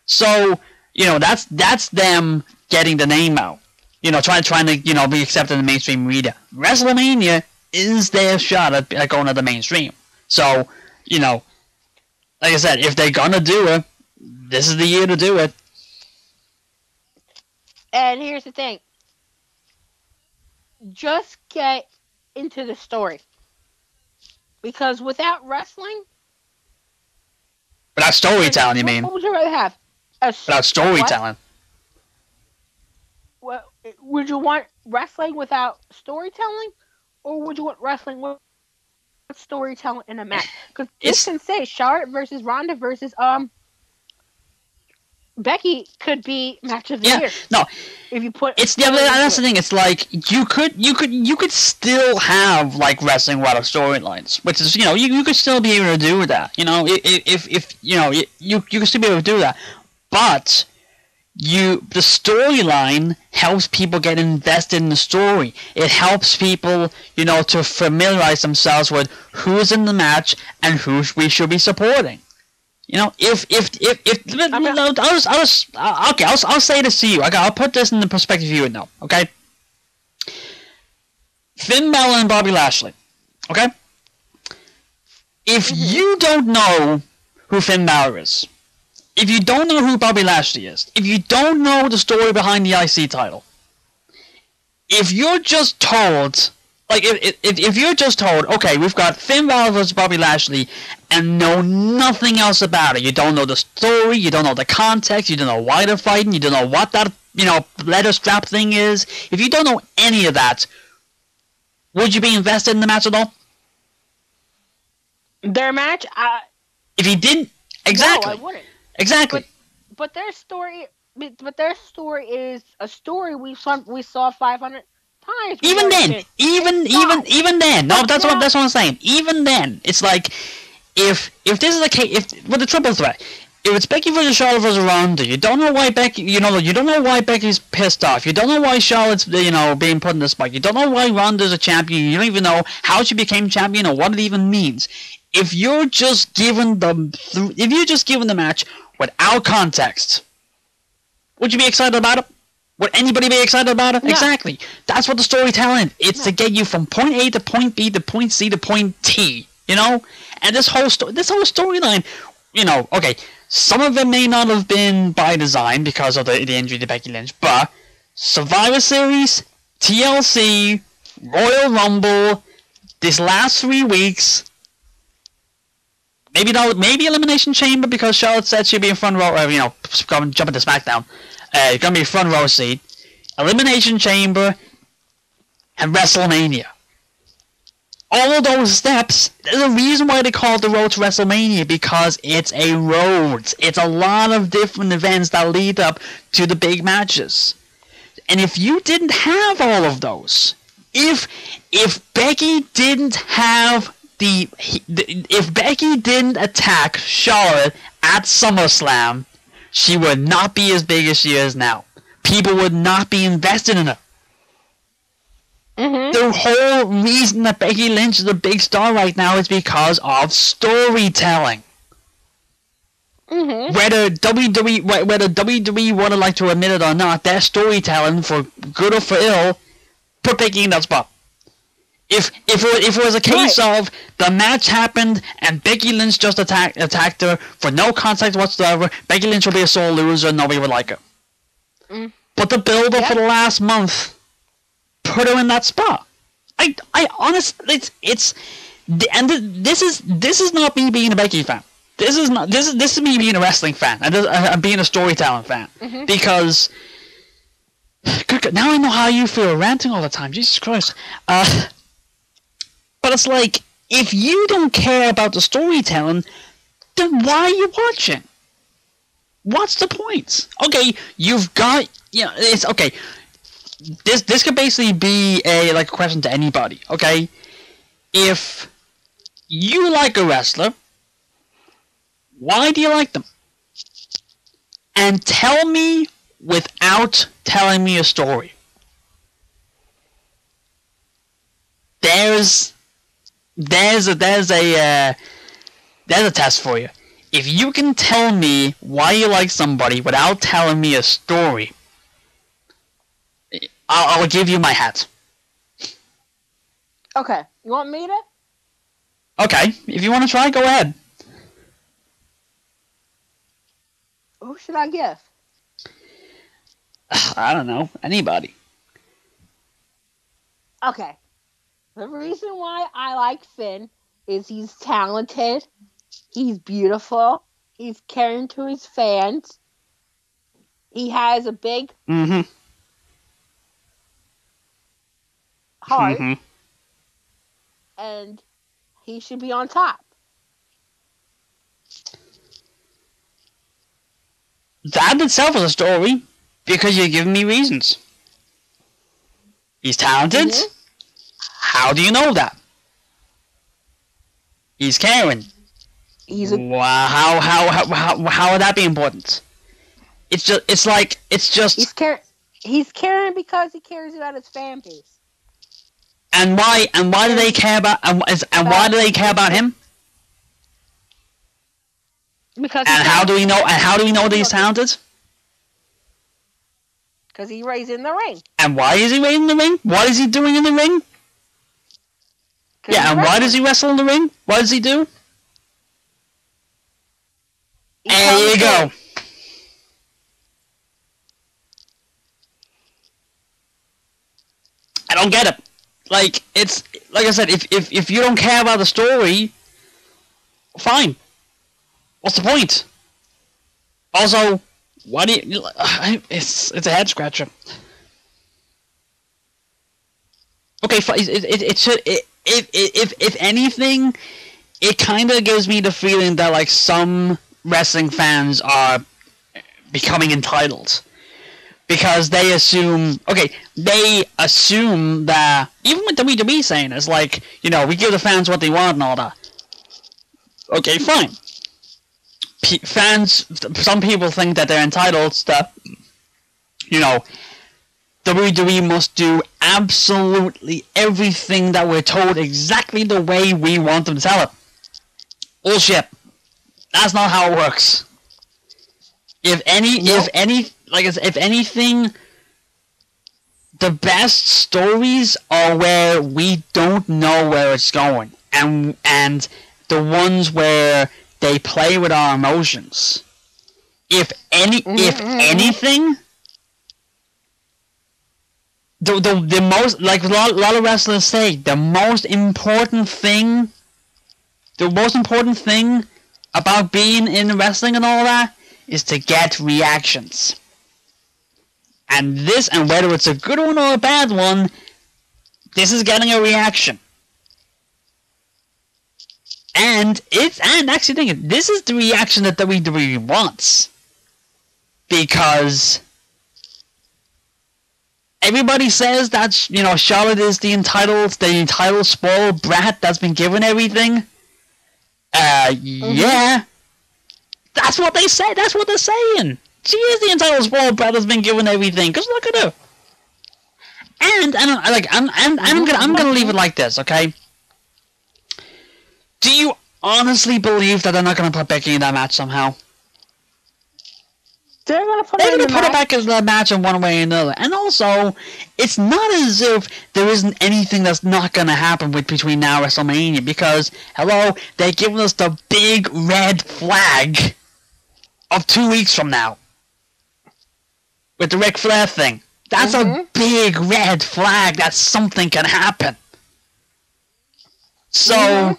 Speaker 2: So that's them getting the name out. Trying to be accepted in the mainstream media. WrestleMania is their shot at going to the mainstream. So like I said, if they're gonna do it, this is the year to do it.
Speaker 1: And here's the thing. Just get into the story. Because without wrestling...
Speaker 2: Without storytelling, you mean?
Speaker 1: What would you rather have?
Speaker 2: Without storytelling.
Speaker 1: Well, would you want wrestling without storytelling? Or would you want wrestling with storytelling in a match? Because this can say Charlotte versus Ronda versus... Becky could be match of the year.
Speaker 2: No,
Speaker 1: if you put
Speaker 2: that's the thing. It's like you could still have like wrestling without storylines, which is you could still be able to do that. If you could still be able to do that, but the storyline helps people get invested in the story. It helps people to familiarize themselves with who's in the match and who we should be supporting. I'll say this to you. I'll put this in the perspective you would know. Okay, Finn Balor and Bobby Lashley. Okay, if you don't know who Finn Balor is, if you don't know who Bobby Lashley is, if you don't know the story behind the IC title, if you're just told. Like, if you're just told, okay, we've got Finn Balor versus Bobby Lashley, and know nothing else about it, you don't know the story, you don't know the context, you don't know why they're fighting, you don't know what that, leather strap thing is, if you don't know any of that, would you be invested in the match at all?
Speaker 1: Their match?
Speaker 2: If you didn't... Exactly.
Speaker 1: No, I wouldn't.
Speaker 2: Exactly.
Speaker 1: But their story is a story we saw 500...
Speaker 2: Even then. No, that's what I'm saying. Even then, it's like if this is the case, with the triple threat, if it's Becky versus Charlotte versus Ronda, you don't know why Becky, you don't know why Becky's pissed off. You don't know why Charlotte's being put in the spot. You don't know why Ronda's a champion. You don't even know how she became champion or what it even means. If you're just given the match without context, would you be excited about it? Would anybody be excited about it? No. Exactly. That's what the storytelling is. To get you from point A to point B to point C to point T. And this whole storyline, okay, some of it may not have been by design because of the injury to Becky Lynch, but Survivor Series, TLC, Royal Rumble, this last 3 weeks, maybe Elimination Chamber because Charlotte said she'd be in front row, jump into SmackDown. It's going to be a front row seat. Elimination Chamber. And WrestleMania. All of those steps, there's a reason why they call it the road to WrestleMania. Because it's a road. It's a lot of different events that lead up to the big matches. And if you didn't have all of those, if Becky didn't have if Becky didn't attack Charlotte at SummerSlam, she would not be as big as she is now. People would not be invested in her. Mm-hmm. The whole reason that Becky Lynch is a big star right now is because of storytelling. Mm-hmm. Whether WWE would like to admit it or not, their storytelling, for good or for ill, put Becky in that spot. If it was a case of the match happened and Becky Lynch just attacked her for no context whatsoever, Becky Lynch would be a sore loser and nobody would like her. Mm. But the build-up for the last month put her in that spot. I honestly, this is not me being a Becky fan. This is me being a wrestling fan. I'm being a storytelling fan. Mm-hmm. Because now I know how you feel ranting all the time. Jesus Christ. But it's like, if you don't care about the storytelling, then why are you watching? What's the point? Okay, you've got... it's okay. this could basically be a question to anybody. Okay, if you like a wrestler, why do you like them? And tell me without telling me a story. There's a test for you. If you can tell me why you like somebody without telling me a story, I'll give you my hat.
Speaker 1: Okay, you want me to?
Speaker 2: Okay, if you want to try, go ahead.
Speaker 1: Who should I give?
Speaker 2: I don't know. Anybody.
Speaker 1: Okay. The reason why I like Finn is he's talented, he's beautiful, he's caring to his fans, he has a big heart, and he should be on top.
Speaker 2: That itself is a story, because you're giving me reasons. He's talented. How do you know that? He's caring. Wow, how would that be important? It's just
Speaker 1: he's caring because he cares about his fan base.
Speaker 2: And why do they care about why do they care about him?
Speaker 1: Because
Speaker 2: how do we know that he's talented?
Speaker 1: Because he raised in the ring.
Speaker 2: And why is he raising in the ring? What is he doing in the ring? Yeah, and why does he wrestle in the ring? What does he do? There you go. I don't get it. It's like I said, if you don't care about the story, fine. What's the point? Also, why do you? It's a head scratcher. Okay, it should. If anything, it kind of gives me the feeling that some wrestling fans are becoming entitled, because they assume that even with WWE saying it's we give the fans what they want and all that. Okay, fine. Fans, some people think that they're entitled to, WWE must do absolutely everything that we're told exactly the way we want them to tell it. Bullshit. That's not how it works. If anything, the best stories are where we don't know where it's going, and the ones where they play with our emotions. If anything, the most, a lot of wrestlers say, the most important thing about being in wrestling and all that is to get reactions. And whether it's a good one or a bad one, this is getting a reaction. And actually thinking, this is the reaction that WWE wants. Because everybody says that, Charlotte is the entitled spoiled brat that's been given everything. Yeah. That's what they say. That's what they're saying. She is the entitled spoiled brat that's been given everything. Cause look at her. And I'm gonna leave it like this, okay? Do you honestly believe that they're not gonna put Becky in that match somehow?
Speaker 1: They're gonna put
Speaker 2: her back in the match in one way or another. And also, it's not as if there isn't anything that's not gonna happen between now and WrestleMania, because hello, they're giving us the big red flag of 2 weeks from now with the Ric Flair thing. That's a big red flag that something can happen. So,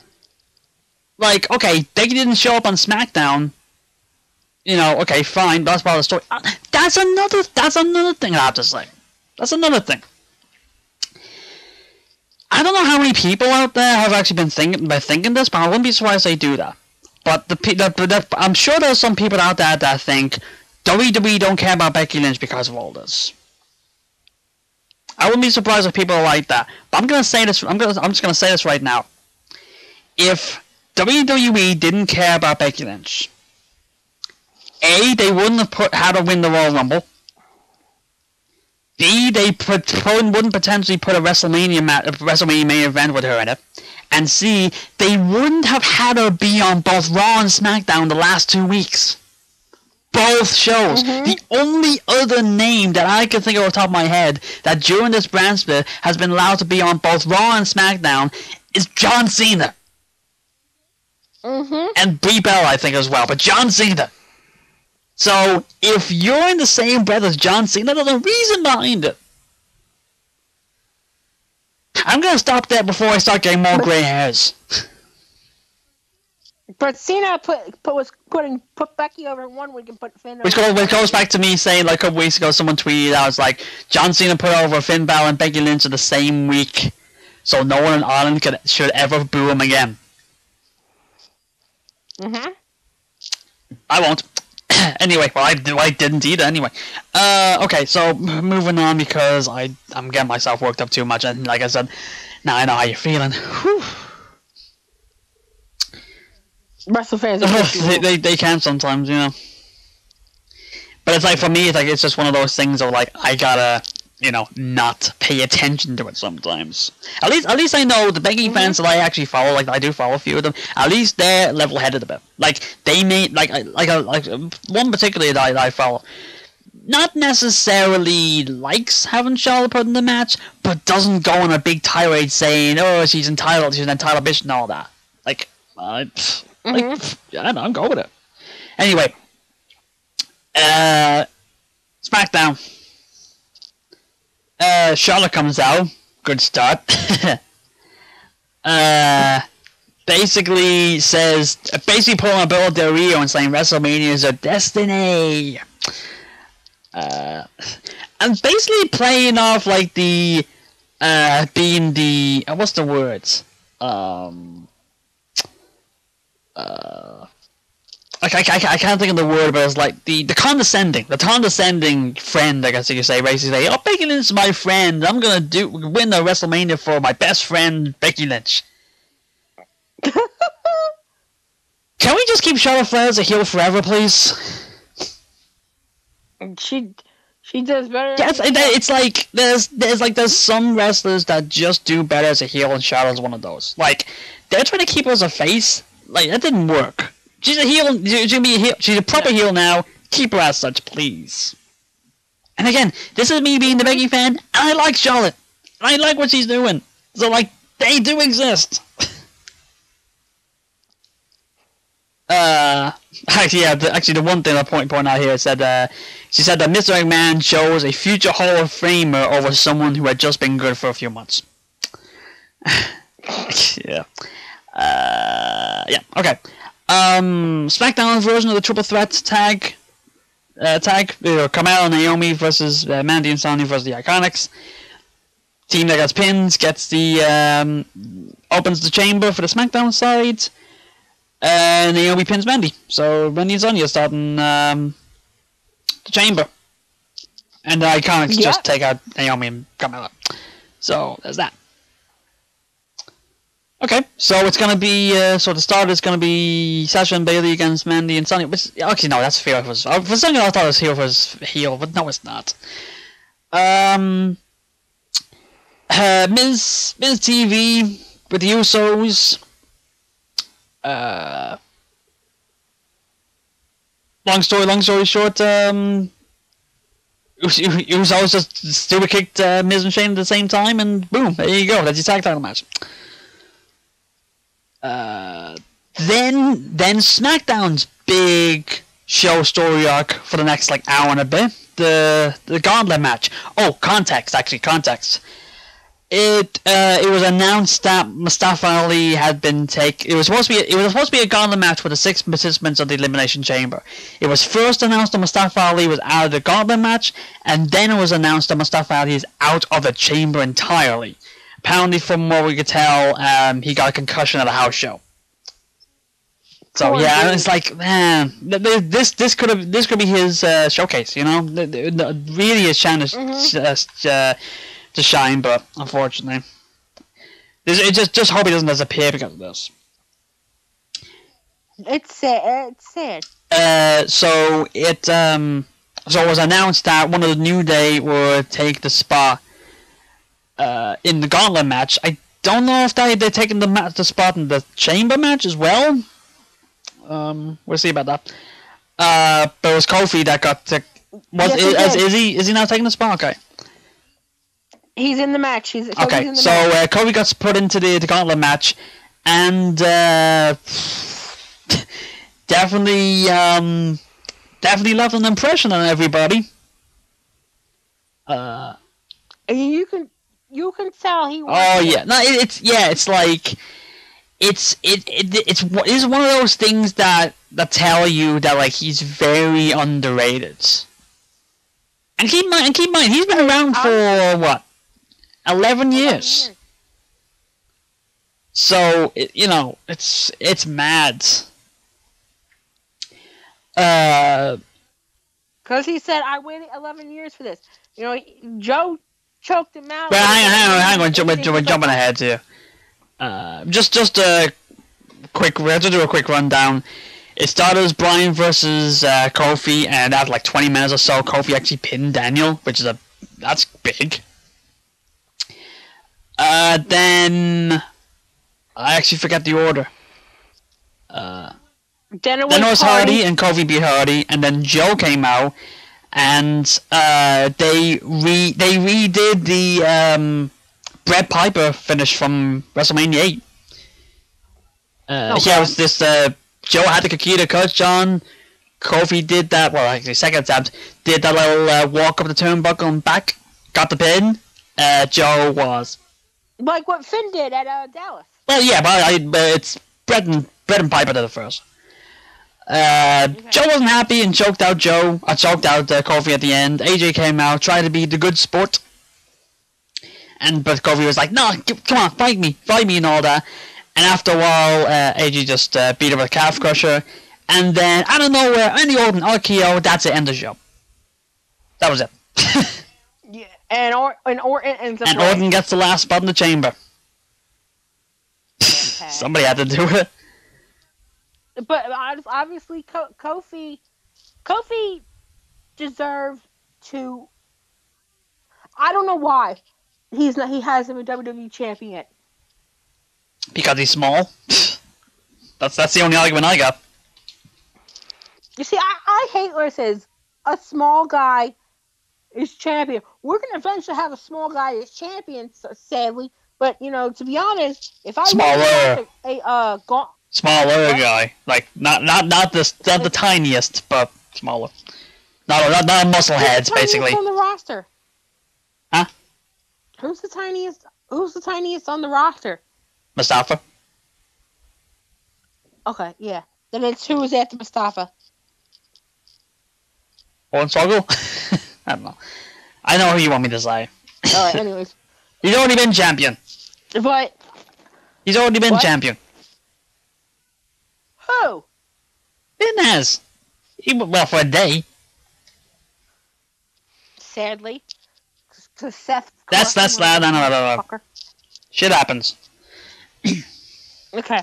Speaker 2: okay, Becky didn't show up on SmackDown. Okay, fine, that's part of the story. That's another thing I have to say. That's another thing. I don't know how many people out there have actually been thinking this, but I wouldn't be surprised if they do that. But I'm sure there's some people out there that think WWE don't care about Becky Lynch because of all this. I wouldn't be surprised if people are like that. But I'm gonna say this. I'm just gonna say this right now. If WWE didn't care about Becky Lynch, A, they wouldn't have had her win the Royal Rumble. B, they wouldn't potentially put a WrestleMania main event with her in it. And C, they wouldn't have had her be on both Raw and SmackDown the last 2 weeks. Both shows. The only other name that I can think of off the top of my head that during this brand split has been allowed to be on both Raw and SmackDown is John Cena. And Brie Bella, I think, as well. But John Cena. So, if you're in the same breath as John Cena, there's a reason behind it. I'm going to stop there before I start getting more grey hairs.
Speaker 1: But Cena put Becky over in 1 week and put Finn over.
Speaker 2: Which goes back to me saying, like, a couple weeks ago, someone tweeted out, it's like, John Cena put over Finn Balor and Becky Lynch in the same week, so no one in Ireland should ever boo him again. I won't. Anyway, well, I didn't either anyway. Okay, so moving on because I'm getting myself worked up too much, and like I said, now I know how you're feeling. Whew.
Speaker 1: Wrestle fans
Speaker 2: they can sometimes, you know. But it's like, for me, it's just one of those things of like, I gotta, you know, not pay attention to it sometimes. At least I know the Becky fans that I actually follow, like I do follow a few of them, at least they're level-headed a bit. Like, they may, like one particularly that I follow, not necessarily likes having Charlotte put in the match, but doesn't go on a big tirade saying, oh, she's an entitled bitch and all that. Like, I don't know, I'm going with it. Anyway, SmackDown. Charlotte comes out. Good start. Basically pulling a Bill Del Rio and saying WrestleMania is a destiny. And basically playing off like the, being the, what's the words? I can't think of the word, but it's like the condescending friend, I guess you could say, basically say, oh, Becky Lynch is my friend, I'm gonna win the WrestleMania for my best friend, Becky Lynch. Can we just keep Charlotte Flair as a heel forever, please?
Speaker 1: She does better.
Speaker 2: Yeah, it's like, there's some wrestlers that just do better as a heel, and Charlotte's one of those. Like, they're trying to keep her as a face. Like, that didn't work. She's a heel. She's gonna be a heel. She's a proper heel now. Keep her as such, please. And again, this is me being the Becky fan, and I like Charlotte. I like what she's doing. So, like, they do exist. Actually, the one thing I point out here said, she said that Mr. McMahon chose a future Hall of Famer over someone who had just been good for a few months. Yeah. Okay. SmackDown's version of the Triple Threat tag, Carmella and Naomi versus Mandy and Sonya versus the Iconics. Team that gets pins gets the, opens the chamber for the SmackDown side. Naomi pins Mandy. So Mandy and Sonya starting, the chamber. And the Iconics just take out Naomi and Carmella. So, there's that. Okay, so it's gonna be, so the start is gonna be Sasha and Bayley against Mandy and Sonya, which, actually no, that's heel versus, for a second I thought it was heel versus heel, but no it's not. Miz TV with the Usos, long story short, Usos just stupid kicked, Miz and Shane at the same time, and boom, there you go, that's your tag title match. Then SmackDown's big show story arc for the next like hour and a bit, the Gauntlet match. Oh, context. It was announced that Mustafa Ali had been taken. It was supposed to be a Gauntlet match with the 6 participants of the Elimination Chamber. It was first announced that Mustafa Ali was out of the Gauntlet match, and then it was announced that Mustafa Ali is out of the chamber entirely. Apparently, from what we could tell, he got a concussion at a house show. So yeah, it's like, man, this could be his showcase, you know. Really, his chance to to shine, but unfortunately, it just hope he doesn't disappear because of this.
Speaker 1: It's sad. It's sad.
Speaker 2: So it was announced that one of the New Day would take the spot in the Gauntlet match. I don't know if they're taking the spot in the Chamber match as well. We'll see about that. But it was Kofi that got to. Is he now taking the spot? Okay.
Speaker 1: He's in the match.
Speaker 2: Okay, so Kofi got put into the Gauntlet match, and definitely left an impression on everybody.
Speaker 1: You can tell he.
Speaker 2: Oh yeah, no, it's like it's one of those things that tell you that like he's very underrated. And keep in mind, he's been around for what, 11 years. So it's mad.
Speaker 1: Because he said, I waited 11 years for this. Joe choked him out.
Speaker 2: Well, hang on, we're jumping ahead here. Just a quick, we have to do a quick rundown. It started as Bryan versus Kofi, and after like 20 minutes or so, Kofi actually pinned Daniel, which is that's big. Then I actually forgot the order. Then it was Hardy and Kofi beat Hardy, and then Joe came out, and they redid the Bret Piper finish from WrestleMania 8. Yeah, it was this. Joe had the Kakita Coach on. Kofi did that. Well, actually, second attempt did that little walk up the turnbuckle and back. Got the pin. Joe was
Speaker 1: like what Finn did at Dallas.
Speaker 2: Well, yeah, but it's Bret and Piper did it first. Joe wasn't happy and choked out Kofi at the end. AJ came out, tried to be the good sport, but Kofi was like, "No, come on, fight me, and all that." And after a while, AJ just beat her with a calf crusher, and then out of nowhere, Randy Orton RKO. That's it, end of the show. That was it.
Speaker 1: Yeah, and Orton ends up.
Speaker 2: And Orton gets the last spot in the chamber.
Speaker 1: Okay.
Speaker 2: Somebody had to do it.
Speaker 1: But obviously, Kofi deserved to. I don't know why he hasn't been WWE champion yet.
Speaker 2: Because he's small. That's the only argument I got.
Speaker 1: You see, I hate where it says a small guy is champion. We're gonna eventually have a small guy as champion, sadly. But to be honest, if I
Speaker 2: smaller
Speaker 1: smaller
Speaker 2: guy, like not the tiniest, but smaller. Not muscleheads, basically.
Speaker 1: Who's on the roster?
Speaker 2: Huh?
Speaker 1: Who's the tiniest on the roster?
Speaker 2: Mustafa.
Speaker 1: Okay, yeah. Then it's who is after Mustafa?
Speaker 2: Hornswoggle? I don't know. I know who you want me to say.
Speaker 1: Alright, anyways.
Speaker 2: He's already been champion.
Speaker 1: But
Speaker 2: he's already been champion.
Speaker 1: Who?
Speaker 2: Finn has. Well, for a day.
Speaker 1: Sadly. Because Seth...
Speaker 2: That's no. Shit happens.
Speaker 1: Okay.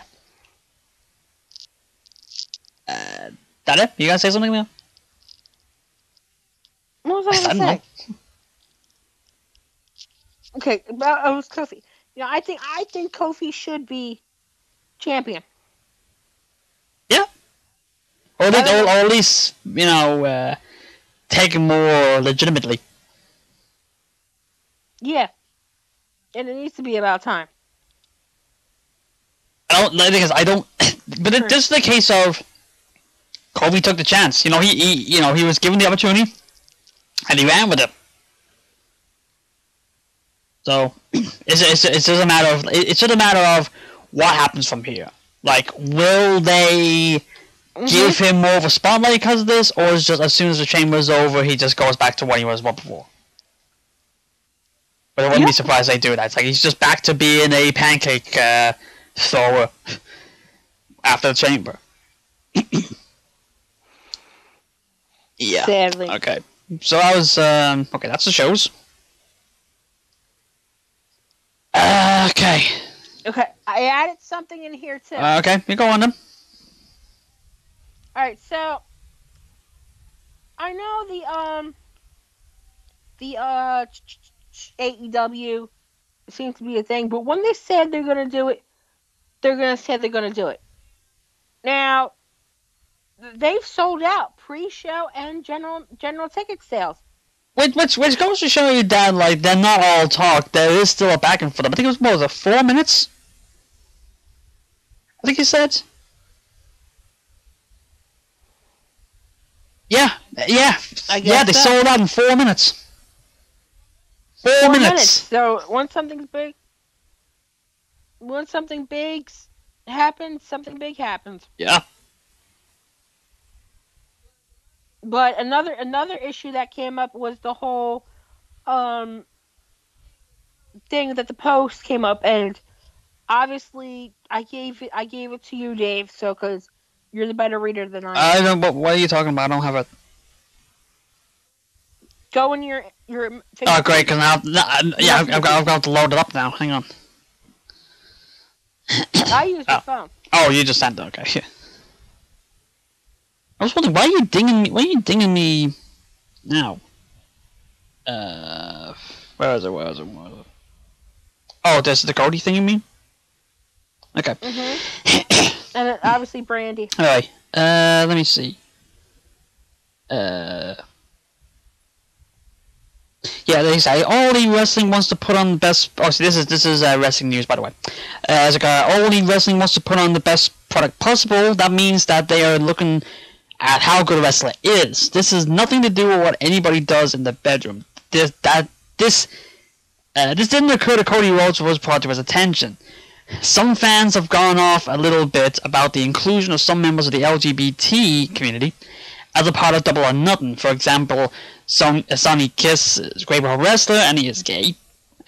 Speaker 2: That it? You gonna say something now?
Speaker 1: What was I gonna say? Okay, about it was Kofi. I think Kofi should be champion.
Speaker 2: Yeah. Or at least take him more legitimately.
Speaker 1: Yeah. And it needs to be about time.
Speaker 2: I don't. But this is the case of Kofi took the chance. He was given the opportunity, and he ran with it. So it's just a matter of what happens from here. Like, will they give him more of a spotlight because of this, or is just as soon as the chamber is over, he just goes back to what he was before? But I wouldn't be surprised if they do that. It's like he's just back to being a pancake thrower after the chamber. Yeah.
Speaker 1: Sadly.
Speaker 2: Okay. So I was okay. That's the shows. Okay.
Speaker 1: Okay, I added something in here too.
Speaker 2: Okay, you go on then.
Speaker 1: All right, so I know the AEW seems to be a thing, but when they said they're gonna do it, they're gonna say they're gonna do it. Now they've sold out pre-show and general ticket sales.
Speaker 2: Which goes to show you that like they're not all talk. There is still a back and forth. I think it was 4 minutes. I think he said. Yeah. They sold out in 4 minutes. 4 minutes.
Speaker 1: So when something big happens, something big happens.
Speaker 2: Yeah.
Speaker 1: But another issue that came up was the whole thing that the post came up, and obviously I gave it to you, Dave. So because you're the better reader than I am.
Speaker 2: I don't. But what are you talking about? I don't have it.
Speaker 1: Go in your.
Speaker 2: Oh, great! Because now, I've got to load it up now. Hang on.
Speaker 1: I use the phone.
Speaker 2: Oh, you just sent it. Okay. I was wondering why are you dinging me? Why are you dinging me now? Where is it? Oh, this is the Cody thing, you mean? Okay.
Speaker 1: Mm-hmm. And obviously Brandy.
Speaker 2: All right. Let me see. Yeah, they say All Elite Wrestling wants to put on the best. Oh, see, this is wrestling news, by the way. As All Elite Wrestling wants to put on the best product possible. That means that they are looking at how good a wrestler is. This has nothing to do with what anybody does in the bedroom. This didn't occur to Cody Rhodes was brought to his attention. Some fans have gone off a little bit about the inclusion of some members of the LGBT community as a part of Double or Nothing. For example, Sonny Kiss is a great pro wrestler and he is gay.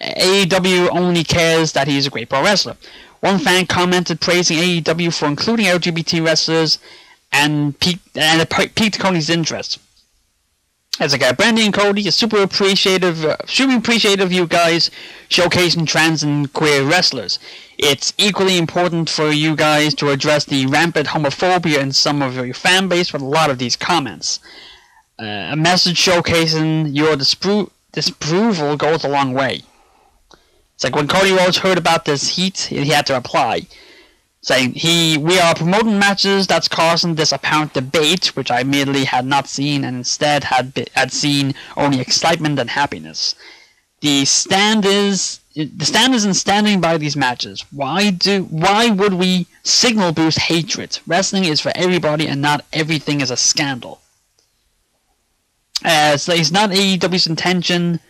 Speaker 2: AEW only cares that he's a great pro wrestler. One fan commented praising AEW for including LGBT wrestlers and it piqued Cody's interest. As a guy, Brandy and Cody is super appreciative of you guys showcasing trans and queer wrestlers. It's equally important for you guys to address the rampant homophobia in some of your fan base with a lot of these comments. A message showcasing your disapproval goes a long way. It's like when Cody Rhodes heard about this heat, he had to reply, saying, we are promoting matches that's causing this apparent debate, which I immediately had not seen and instead had seen only excitement and happiness. The stand is in standing by these matches. Why would we signal boost hatred? Wrestling is for everybody and not everything is a scandal. So it's not AEW's intention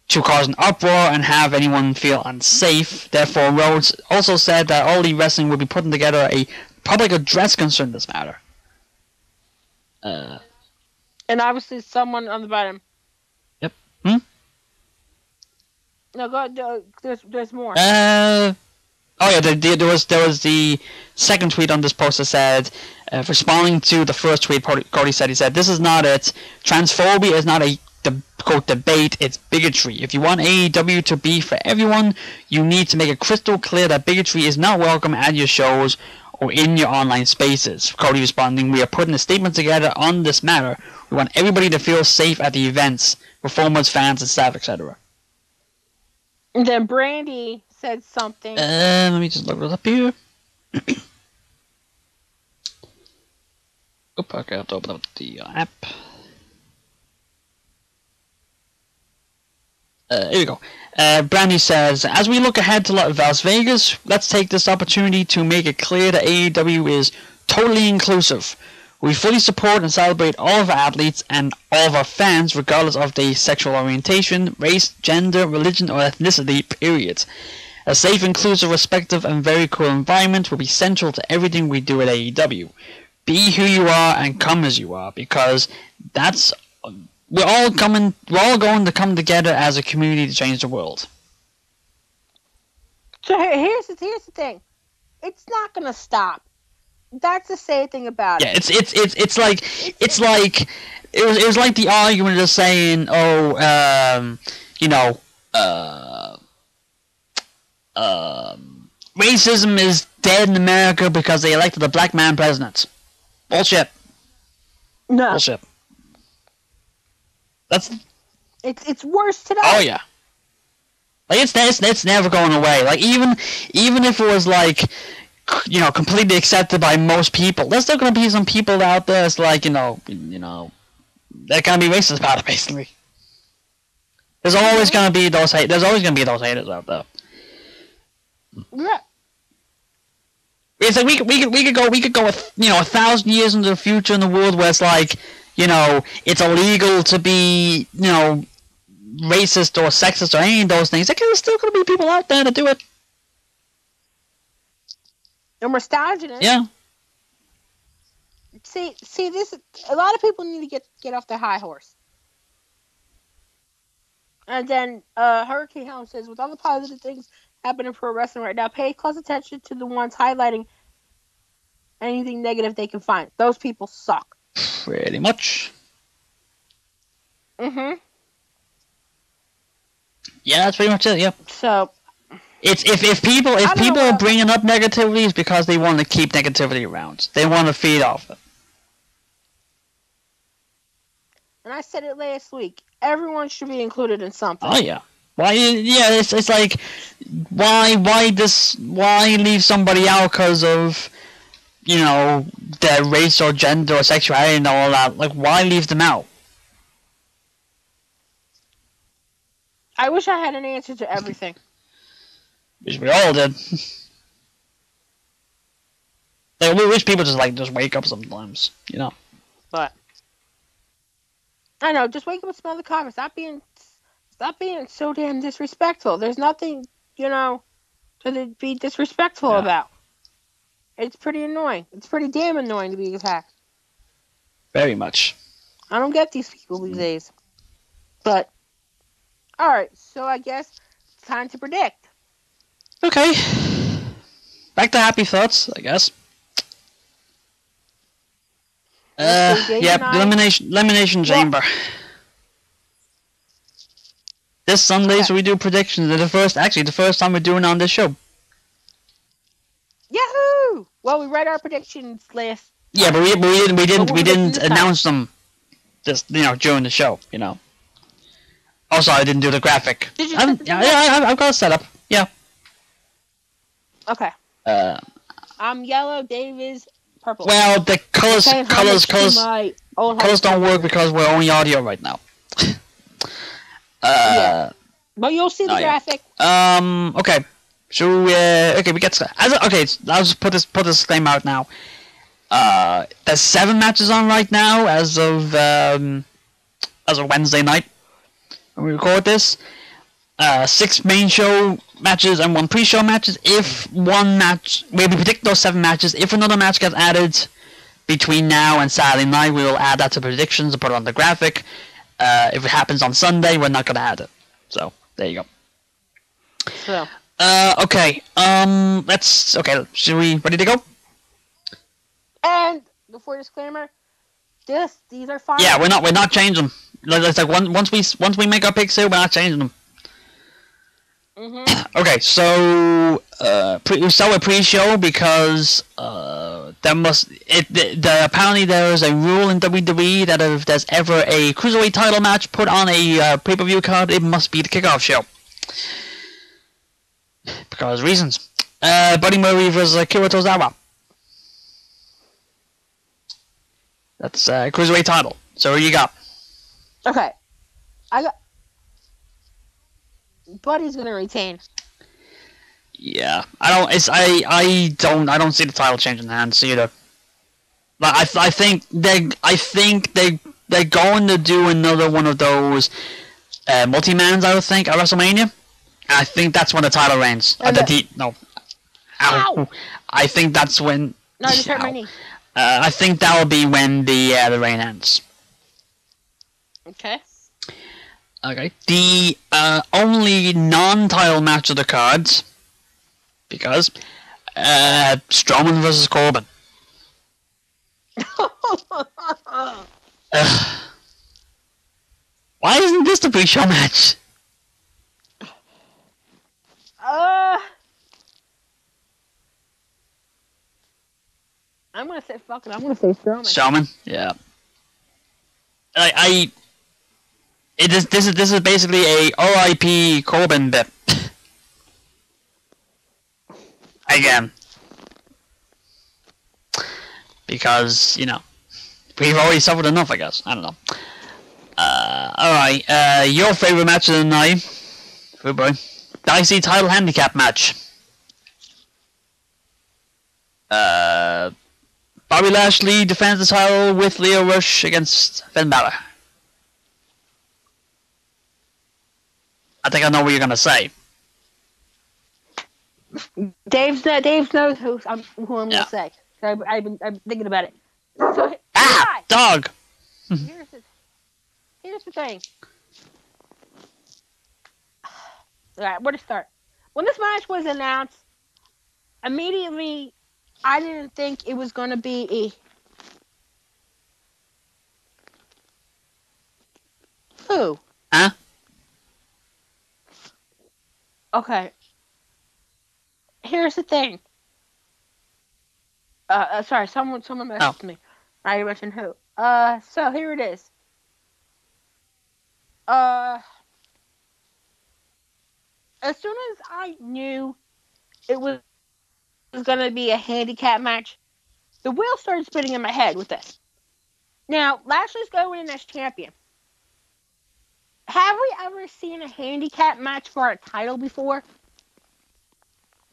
Speaker 2: to cause an uproar and have anyone feel unsafe. Therefore, Rhodes also said that All Elite Wrestling will be putting together a public address concerning this matter.
Speaker 1: And obviously someone on the bottom.
Speaker 2: Yep.
Speaker 1: No, go. There's more.
Speaker 2: Oh yeah, there was the second tweet on this post that said, responding to the first tweet, Cody said, this is not it. Transphobia is not a quote debate, it's bigotry. If you want AEW to be for everyone, you need to make it crystal clear that bigotry is not welcome at your shows or in your online spaces. Cody responding, we are putting a statement together on this matter. We want everybody to feel safe at the events, performers, fans, and staff, etc.
Speaker 1: And then Brandy said something.
Speaker 2: Let me just look it up here. Okay, I have to open up the app. Here we go. Brandy says, as we look ahead to Las Vegas, let's take this opportunity to make it clear that AEW is totally inclusive. We fully support and celebrate all of our athletes and all of our fans, regardless of their sexual orientation, race, gender, religion, or ethnicity, period. A safe, inclusive, respectful, and very cool environment will be central to everything we do at AEW. Be who you are and come as you are, because that's... We're all going to come together as a community to change the world.
Speaker 1: So here's the thing. It's not going to stop. That's the sad thing about it.
Speaker 2: Yeah, it's like it was like the argument of saying, racism is dead in America because they elected a black man president. Bullshit.
Speaker 1: No.
Speaker 2: Bullshit. That's.
Speaker 1: It's worse today.
Speaker 2: Oh yeah. Like it's never going away. Like even if it was like, you know, completely accepted by most people, there's still gonna be some people out there that's like, you know, they're gonna be racist about it basically. There's always gonna be those haters out there.
Speaker 1: Yeah.
Speaker 2: It's like we could go 1,000 years into the future in the world where it's like, you know, it's illegal to be, you know, racist or sexist or any of those things. There's still gonna be people out there to do it.
Speaker 1: And misogynist.
Speaker 2: Yeah.
Speaker 1: See, this. A lot of people need to get off their high horse. And then Hurricane Helm says, with all the positive things happening in pro wrestling right now, pay close attention to the ones highlighting anything negative they can find. Those people suck.
Speaker 2: Pretty much.
Speaker 1: Mm-hmm.
Speaker 2: Yeah, that's pretty much it. Yeah.
Speaker 1: So.
Speaker 2: It's if people are bringing up negativity, it's because they want to keep negativity around. They want to feed off it.
Speaker 1: And I said it last week. Everyone should be included in something.
Speaker 2: Oh yeah. Why? Yeah, it's like why leave somebody out because of, you know, their race or gender or sexuality and all that? Like, why leave them out?
Speaker 1: I wish I had an answer to everything.
Speaker 2: Which we all did. Like, we wish people just wake up sometimes, you know.
Speaker 1: But I know, just wake up and smell the coffee. Stop being so damn disrespectful. There's nothing, you know, to be disrespectful about. It's pretty annoying. It's pretty damn annoying to be attacked.
Speaker 2: Very much.
Speaker 1: I don't get these people these days. But alright, so I guess it's time to predict.
Speaker 2: Okay. Back to happy thoughts, I guess. Elimination Chamber. This Sunday, so we do predictions. The first time we're doing it on this show.
Speaker 1: Yahoo! Well, we read our predictions last.
Speaker 2: Yeah, but we didn't announce them. Just, you know, during the show, you know. Also, I didn't do the graphic.
Speaker 1: Did you?
Speaker 2: I've got it set up. Yeah.
Speaker 1: Okay. I'm yellow. Dave is purple.
Speaker 2: Well, the colors don't work because we're only audio right now.
Speaker 1: Yeah. But you'll see the graphic.
Speaker 2: Yeah. Okay. So okay, we get okay. I'll just put this claim out now. There's 7 matches on right now as of Wednesday night when we record this. 6 main show matches and 1 pre-show matches. If one match, we predict those 7 matches. If another match gets added between now and Saturday night, we will add that to predictions and put it on the graphic. If it happens on Sunday, we're not gonna add it. So there you go.
Speaker 1: So.
Speaker 2: Okay. Should we ready to go?
Speaker 1: And before disclaimer, these are fine.
Speaker 2: Yeah, we're not changing them. It's like once we make our picks here, we're not changing them.
Speaker 1: Mm-hmm.
Speaker 2: Okay, so we start with pre-show because apparently there is a rule in WWE that if there's ever a cruiserweight title match put on a pay-per-view card, it must be the kickoff show. Because reasons. Buddy Murray versus Akira Tozawa. That's cruiserweight title. So who you got?
Speaker 1: Okay, I got. Buddy's gonna retain.
Speaker 2: Yeah, I don't see the title changing hands either. But I think they're going to do another one of those multi-mans. I would think at WrestleMania. I think that's when the title reigns. Ow! I think that's when.
Speaker 1: No, I just hurt my knee.
Speaker 2: I think that will be when the reign ends.
Speaker 1: Okay.
Speaker 2: Okay. The only non-title match of the cards, because Strowman versus Corbin. Why isn't this the pre-show match?
Speaker 1: I'm gonna say fuck it. I'm gonna say Strowman.
Speaker 2: Strowman, yeah. This is basically a R.I.P. Corbin bit. Again. Because, we've already suffered enough, I guess. I don't know. Alright, your favorite match of the night. Good boy. Dicey title handicap match. Bobby Lashley defends the title with Leo Rush against Finn Balor. I think I know what you're gonna say.
Speaker 1: Dave knows who I'm gonna say. So I've been thinking about it. So,
Speaker 2: dog.
Speaker 1: Here's the thing. All right, where to start? When this match was announced, immediately I didn't think it was gonna be who?
Speaker 2: Huh?
Speaker 1: Okay. Here's the thing. Sorry, someone messaged me. I mentioned who. So here it is. As soon as I knew it was gonna be a handicap match, the wheel started spinning in my head with this. Now, Lashley's going in as champion. Have we ever seen a handicap match for a title before?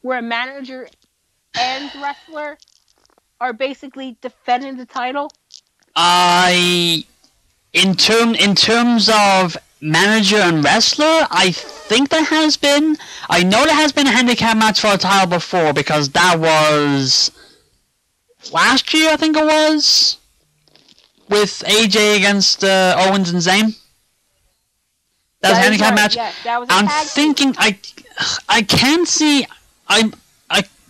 Speaker 1: Where a manager and wrestler are basically defending the title?
Speaker 2: In terms of manager and wrestler, I think there has been. I know there has been a handicap match for a title before, because that was last year, I think it was, with AJ against Owens and Zayn. That was a handicap match.
Speaker 1: Yes, that was
Speaker 2: I'm thinking I can see. I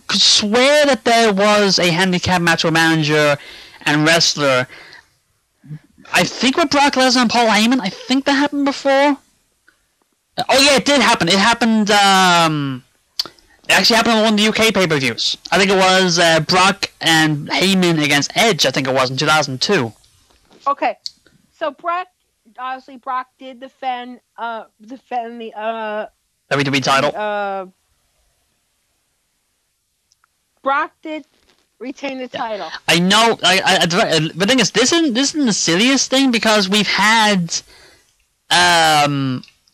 Speaker 2: could swear that there was a handicap match with manager and wrestler. I think with Brock Lesnar and Paul Heyman. I think that happened before. Oh yeah, it did happen. It happened. It actually happened on one of the UK pay-per-views. I think it was Brock and Heyman against Edge. I think it was in 2002.
Speaker 1: Okay, so Brock did defend the
Speaker 2: WWE title.
Speaker 1: Brock did retain the title.
Speaker 2: I know. The thing is, this isn't the silliest thing, because we've had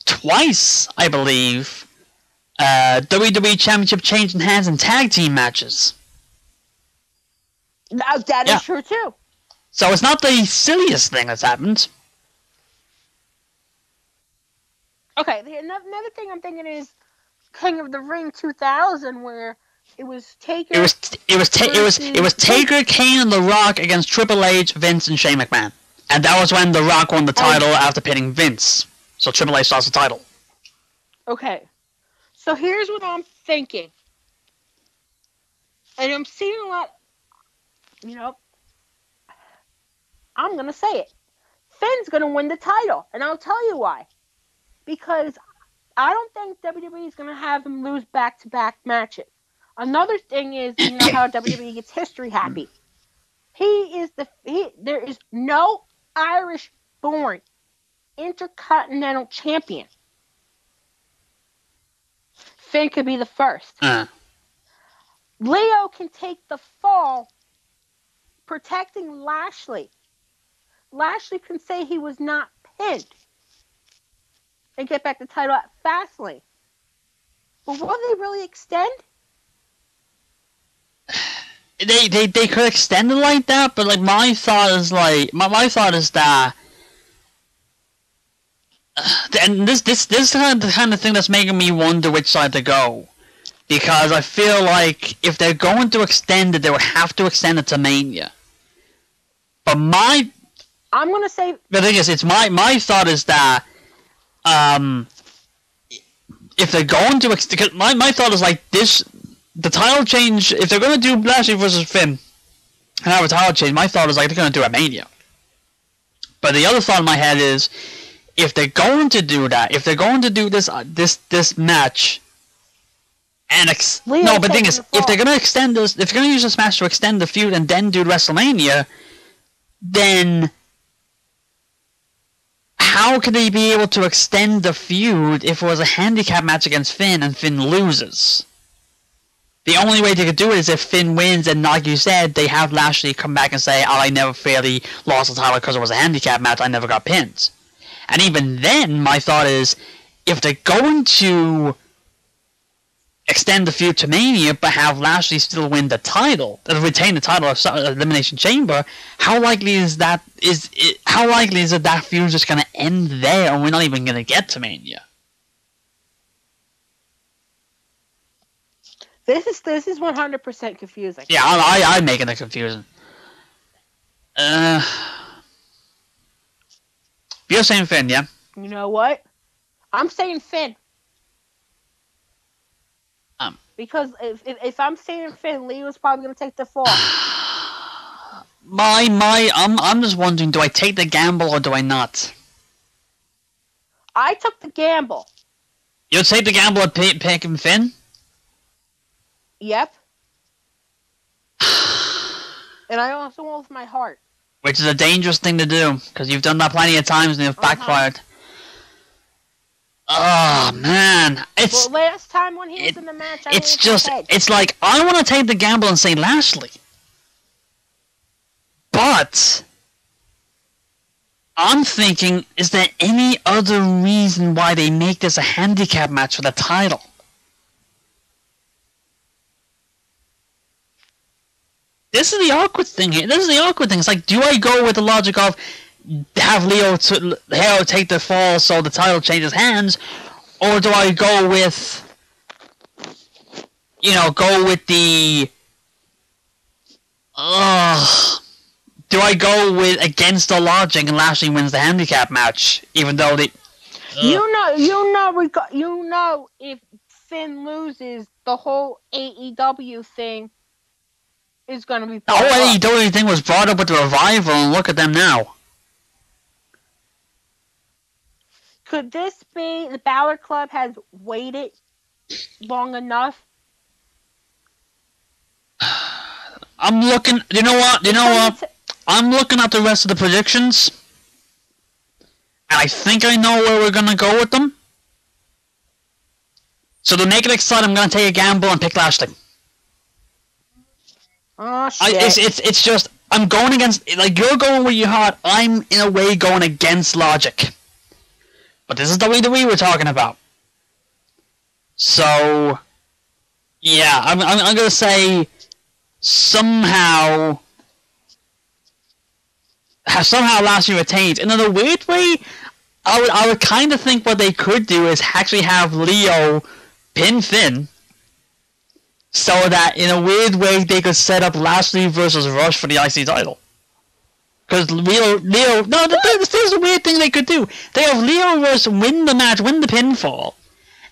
Speaker 2: twice, I believe, WWE Championship changing hands in tag team matches.
Speaker 1: That is true too.
Speaker 2: So it's not the silliest thing that's happened.
Speaker 1: Okay, another thing I'm thinking is King of the Ring 2000, where it was Taker.
Speaker 2: It was Taker, Kane, and The Rock against Triple H, Vince, and Shane McMahon, and that was when The Rock won the title after pinning Vince. So Triple H lost the title.
Speaker 1: Okay, so here's what I'm thinking, and I'm seeing a lot. I'm gonna say it. Finn's gonna win the title, and I'll tell you why. Because I don't think WWE is gonna have him lose back-to-back matches. Another thing is, how WWE gets history happy. There is no Irish-born Intercontinental Champion. Finn could be the first. Leo can take the fall protecting Lashley. Lashley can say he was not pinned and get back the title at Fastlane. But will they really extend?
Speaker 2: They could extend it like that, but my thought is that, and this is the kind of thing that's making me wonder which side to go, because I feel like if they're going to extend it, they would have to extend it to Mania. But
Speaker 1: I'm gonna say
Speaker 2: the thing is, it's my thought is that if they're going to extend, my thought is like this. The title change, if they're going to do Lashley versus Finn and have a title change, my thought is like they're going to do it at Mania. But the other thought in my head is, if they're going to do that, if they're going to do this match And no, but the thing is, if they're gonna extend this, if they're gonna use this match to extend the feud and then do WrestleMania, then how could they be able to extend the feud if it was a handicap match against Finn and Finn loses? The only way they could do it is if Finn wins, and like you said, they have Lashley come back and say, "Oh, I never fairly lost the title because it was a handicap match. I never got pinned." And even then, my thought is, if they're going to extend the feud to Mania, but have Lashley still win the title, retain the title of Elimination Chamber, how likely is that? How likely is it that feud just going to end there, and we're not even going to get to Mania?
Speaker 1: This is 100% confusing.
Speaker 2: Yeah, I'm making it confusing. You're saying Finn, yeah?
Speaker 1: You know what? I'm saying Finn. Because if I'm saying Finn, Leo's probably gonna take the fall.
Speaker 2: I'm just wondering, do I take the gamble or do I not?
Speaker 1: I took the gamble.
Speaker 2: You'll take the gamble of picking Finn?
Speaker 1: Yep. And I also went with my heart.
Speaker 2: Which is a dangerous thing to do, because you've done that plenty of times and you've backfired. Oh man,
Speaker 1: well, last time when he was in the match,
Speaker 2: it's like I want to take the gamble and say Lashley, but I'm thinking, is there any other reason why they make this a handicap match for the title? This is the awkward thing here. This is the awkward thing. It's like, do I go with the logic of have Leo take the fall so the title changes hands, or do I go with, the, do I go with against the logic and Lashley wins the handicap match, even though they,
Speaker 1: if Finn loses, the whole AEW thing is going to be
Speaker 2: the whole AEW thing was brought up with the Revival, and look at them now.
Speaker 1: Could this be the Balor Club has waited long enough?
Speaker 2: I'm looking. You know what? I'm looking at the rest of the predictions, and I think I know where we're gonna go with them. So to make it exciting, I'm gonna take a gamble and pick Lashley.
Speaker 1: Oh shit!
Speaker 2: It's just I'm going against, like, you're going with your heart. I'm in a way going against logic. But this is WWE we're talking about. So, yeah, I'm gonna say somehow Lashley retains. In a weird way, I would kind of think what they could do is actually have Leo pin Finn, so that in a weird way they could set up Lashley versus Rush for the IC title. Because Leo, no, this is a weird thing they could do. They have Leo Rush win the match, win the pinfall,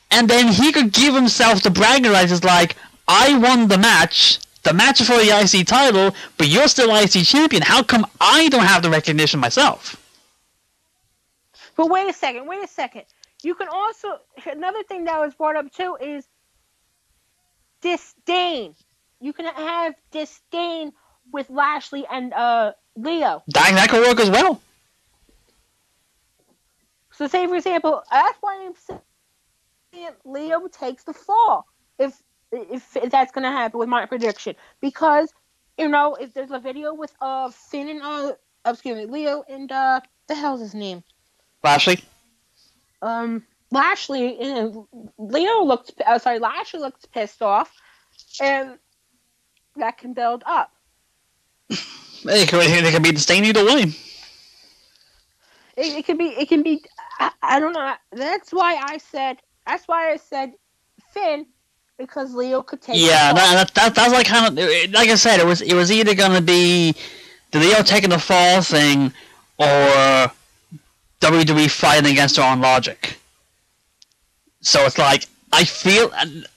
Speaker 2: and then he could give himself the bragging rights as like, I won the match for the IC title, but you're still IC champion. How come I don't have the recognition myself?
Speaker 1: But wait a second. You can also, another thing that was brought up too is disdain. You can have disdain with Lashley and Leo.
Speaker 2: That could work as well.
Speaker 1: So say, for example, that's why I'm saying Leo takes the fall. If that's going to happen with my prediction. Because, if there's a video with Finn and, Leo and, the hell's his name?
Speaker 2: Lashley?
Speaker 1: Lashley and Lashley looks pissed off. And that can build up.
Speaker 2: They can be disdain either way.
Speaker 1: It can be. I don't know. That's why I said Finn, because Leo could take.
Speaker 2: Yeah, that's like kind of like I said. It was either gonna be the Leo taking the fall thing, or WWE fighting against their own logic. So it's like I feel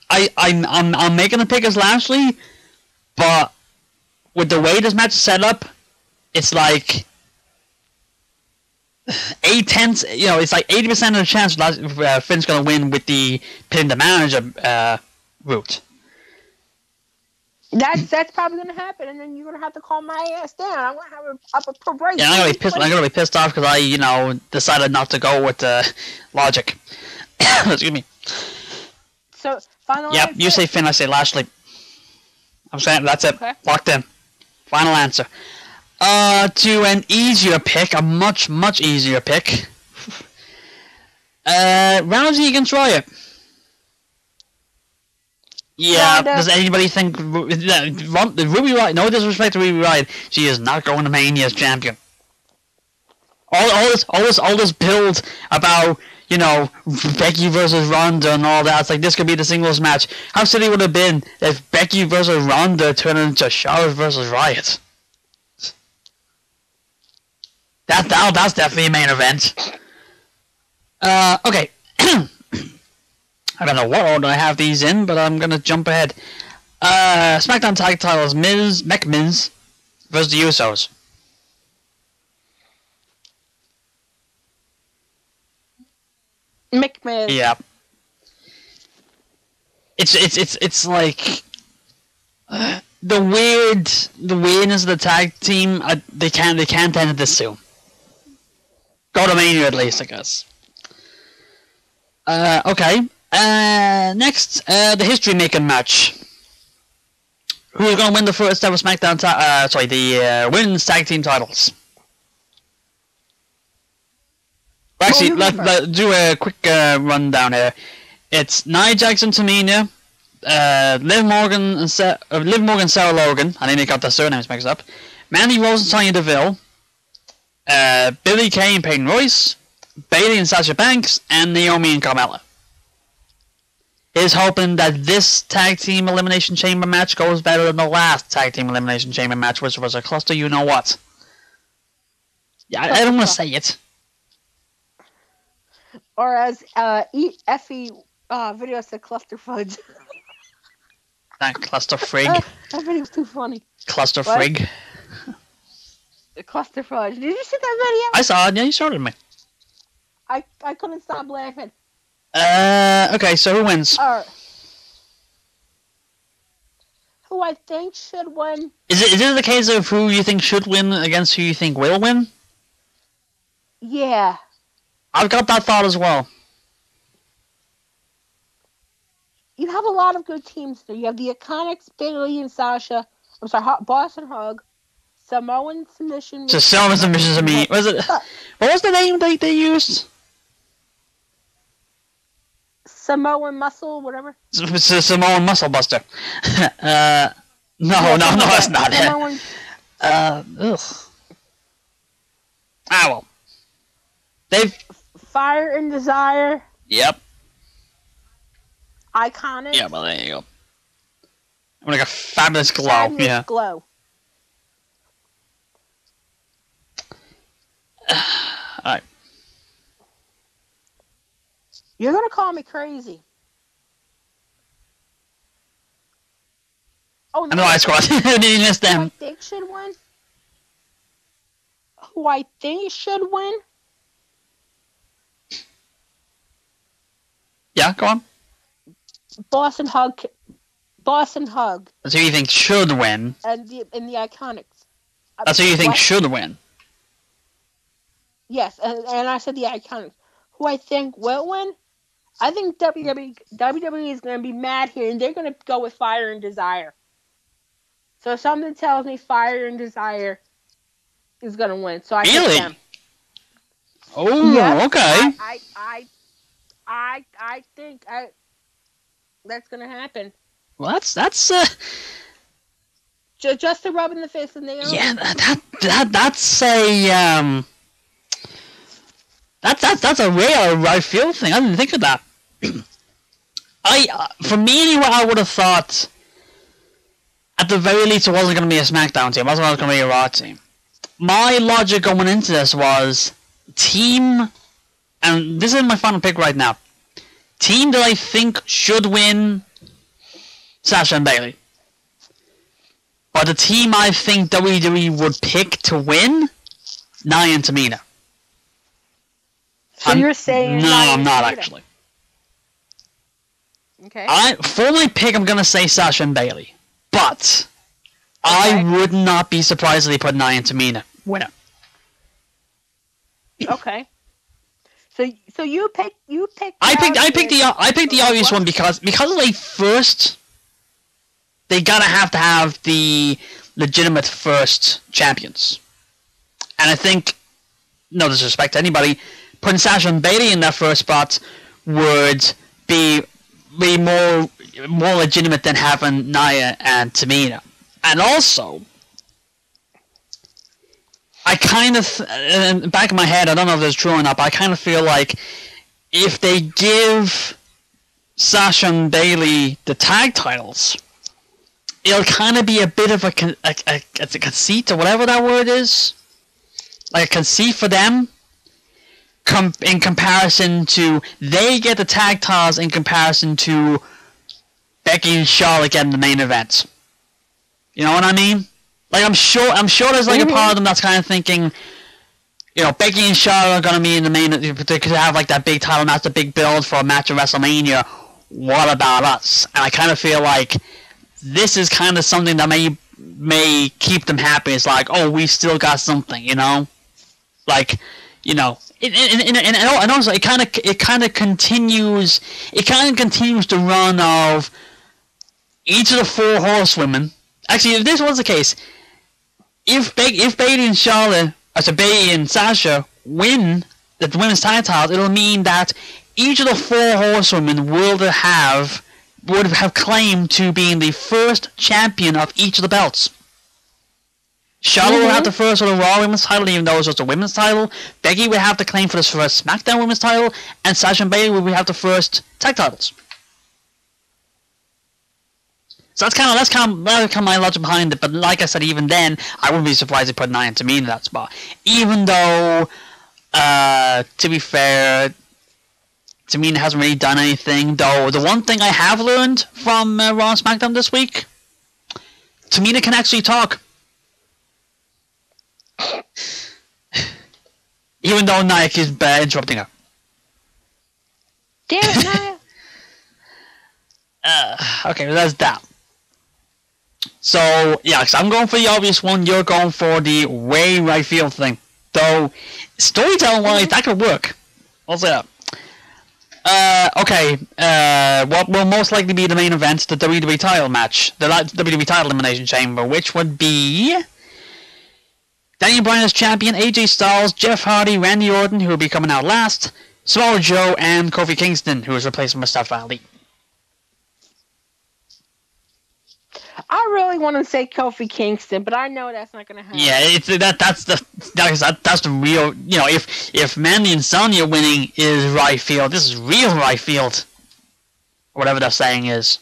Speaker 2: I'm making the pick as Lashley, but with the way this match is set up, it's like 80% of the chance Finn's gonna win with the pin the manager route.
Speaker 1: That's probably gonna happen, and then you're gonna have to calm my ass down. I'm gonna have a probation.
Speaker 2: Yeah, I'm gonna be pissed off because I, decided not to go with the logic. Excuse me.
Speaker 1: So final.
Speaker 2: Yep,
Speaker 1: answer?
Speaker 2: you say Finn, I say Lashley. I'm saying that's it.
Speaker 1: Okay.
Speaker 2: Locked in. Final answer. To an easier pick, a much easier pick. Rousey against Riot. Yeah,
Speaker 1: Ronda.
Speaker 2: does anybody think Ruby Riot? No disrespect to Ruby Riot, she is not going to Mania as champion. All this build about Becky versus Ronda and all that. It's like this could be the singles match. How silly would it have been if Becky versus Ronda turned into Charlotte versus Riot? That's definitely a main event. Okay. I don't know what order I have these in, but I'm gonna jump ahead. SmackDown tag titles: Miz versus the Usos.
Speaker 1: McMahon.
Speaker 2: Yeah. It's like the weirdness of the tag team. They can't end it this soon. Go to Mania at least, I guess. Okay. Next, the history making match. Who's gonna win the first ever SmackDown? The women's tag team titles. Well, actually, let's do a quick rundown here. It's Nia Jax and Tamina, Liv Morgan, Sarah Logan. I think they got their surnames mixed up. Mandy Rose and Sonya Deville. Billie Kay and Peyton Royce. Bayley and Sasha Banks, and Naomi and Carmella. Is hoping that this tag team elimination chamber match goes better than the last tag team elimination chamber match, which was a cluster. You know what? Yeah, I don't want to say it.
Speaker 1: Or as Effie video said, cluster fudge.
Speaker 2: That cluster frig.
Speaker 1: That video was too funny.
Speaker 2: Cluster frig.
Speaker 1: Cluster fudge. Did you see that video?
Speaker 2: I saw it. Yeah, you showed it to me.
Speaker 1: I couldn't stop laughing.
Speaker 2: Okay, so who wins?
Speaker 1: Who I think should win?
Speaker 2: Is it the case of who you think should win against who you think will win?
Speaker 1: Yeah.
Speaker 2: I've got that thought as well.
Speaker 1: You have a lot of good teams there. You have the Iconics, Bayley and Sasha. I'm sorry, Boston Hug. Samoan submission.
Speaker 2: So Samoan submissions. Was it? What was the name they used?
Speaker 1: Samoan Muscle, whatever.
Speaker 2: Samoan Muscle Buster. No, that's not it. Ugh. Well. They've
Speaker 1: Fire and Desire.
Speaker 2: Yep.
Speaker 1: Iconic.
Speaker 2: Yeah, well, there you go. I'm like a fabulous glow.
Speaker 1: Fabulous glow.
Speaker 2: Alright.
Speaker 1: You're gonna call me crazy. Oh no!
Speaker 2: I squad. Did you miss them?
Speaker 1: Who I think should win? Who I think should win?
Speaker 2: Yeah, go on.
Speaker 1: Boston Hug.
Speaker 2: That's who you think should win.
Speaker 1: And the Iconics.
Speaker 2: That's who you think should win.
Speaker 1: Yes, and I said the Iconics. Who I think will win? I think WWE is going to be mad here, and they're going to go with Fire and Desire. So something tells me Fire and Desire is going to win. So I
Speaker 2: really?
Speaker 1: pick them.
Speaker 2: Oh, yes, okay.
Speaker 1: I think that's going to happen.
Speaker 2: Well, that's
Speaker 1: just a rub in the face of Naomi.
Speaker 2: Yeah, that's a that's a real right field thing. I didn't think of that. For me anyway, I would have thought at the very least it wasn't going to be a SmackDown team. It wasn't going to be a Raw team. My logic going into this was team, and this is my final pick right now. Team that I think should win, Sasha and Bayley. But the team I think WWE would pick to win, Nia and Tamina.
Speaker 1: So you're saying...
Speaker 2: No, I'm not actually.
Speaker 1: Okay.
Speaker 2: For my pick, I'm gonna say Sasha and Bayley, but I would not be surprised if they put Nia and Tamina winner.
Speaker 1: Okay. So you picked.
Speaker 2: I picked the obvious one because they gotta have to have the legitimate first champions, and I think, no disrespect to anybody, putting Sasha and Bayley in that first spot would be more legitimate than having Nia and Tamina. And also, I kind of, in the back of my head, I don't know if this is true or not, but I kind of feel like if they give Sasha and Bayley the tag titles, it'll kind of be a bit of a conceit, or whatever that word is. Like a conceit for them, in comparison to, they get the tag titles in comparison to Becky and Charlotte getting the main event. You know what I mean? Like, I'm sure there's like a part of them that's kind of thinking, you know, Becky and Charlotte are gonna be in the main. They could have like that big title match, the big build for a match at WrestleMania. What about us? And I kind of feel like this is kind of something that may keep them happy. It's like, oh, we still got something, you know, like, you know. And also, it kind of continues the run of each of the four horsewomen. Actually, if this was the case, if Bayley and Charlotte, Bayley and Sasha win the women's titles, it'll mean that each of the four horsewomen would have claim to being the first champion of each of the belts. Charlotte will have the first for the Raw Women's title, even though it's just a women's title. Becky will have the claim for the first SmackDown Women's title, and Sasha and Bayley will have the first tag titles. So that's kind of my logic behind it. But like I said, even then, I wouldn't be surprised if they put Nia and Tamina in that spot. Even though, to be fair, Tamina hasn't really done anything. Though the one thing I have learned from Raw and SmackDown this week, Tamina can actually talk. Even though Nia keeps interrupting her.
Speaker 1: Damn it, Nia!
Speaker 2: Okay, well, that's that. So, yeah, so I'm going for the obvious one, you're going for the way right field thing. Though, storytelling-wise, that could work. I'll say that. What will most likely be the main event, the WWE title match, the WWE title Elimination Chamber, which would be Daniel Bryan as champion, AJ Styles, Jeff Hardy, Randy Orton, who will be coming out last, Samoa Joe, and Kofi Kingston, who is replacing Mustafa Ali.
Speaker 1: I really want to say Kofi Kingston, but I know that's not going to happen.
Speaker 2: Yeah, that's the real, you know, if Mandy and Sonya winning is right field, this is real right field. Whatever that saying is.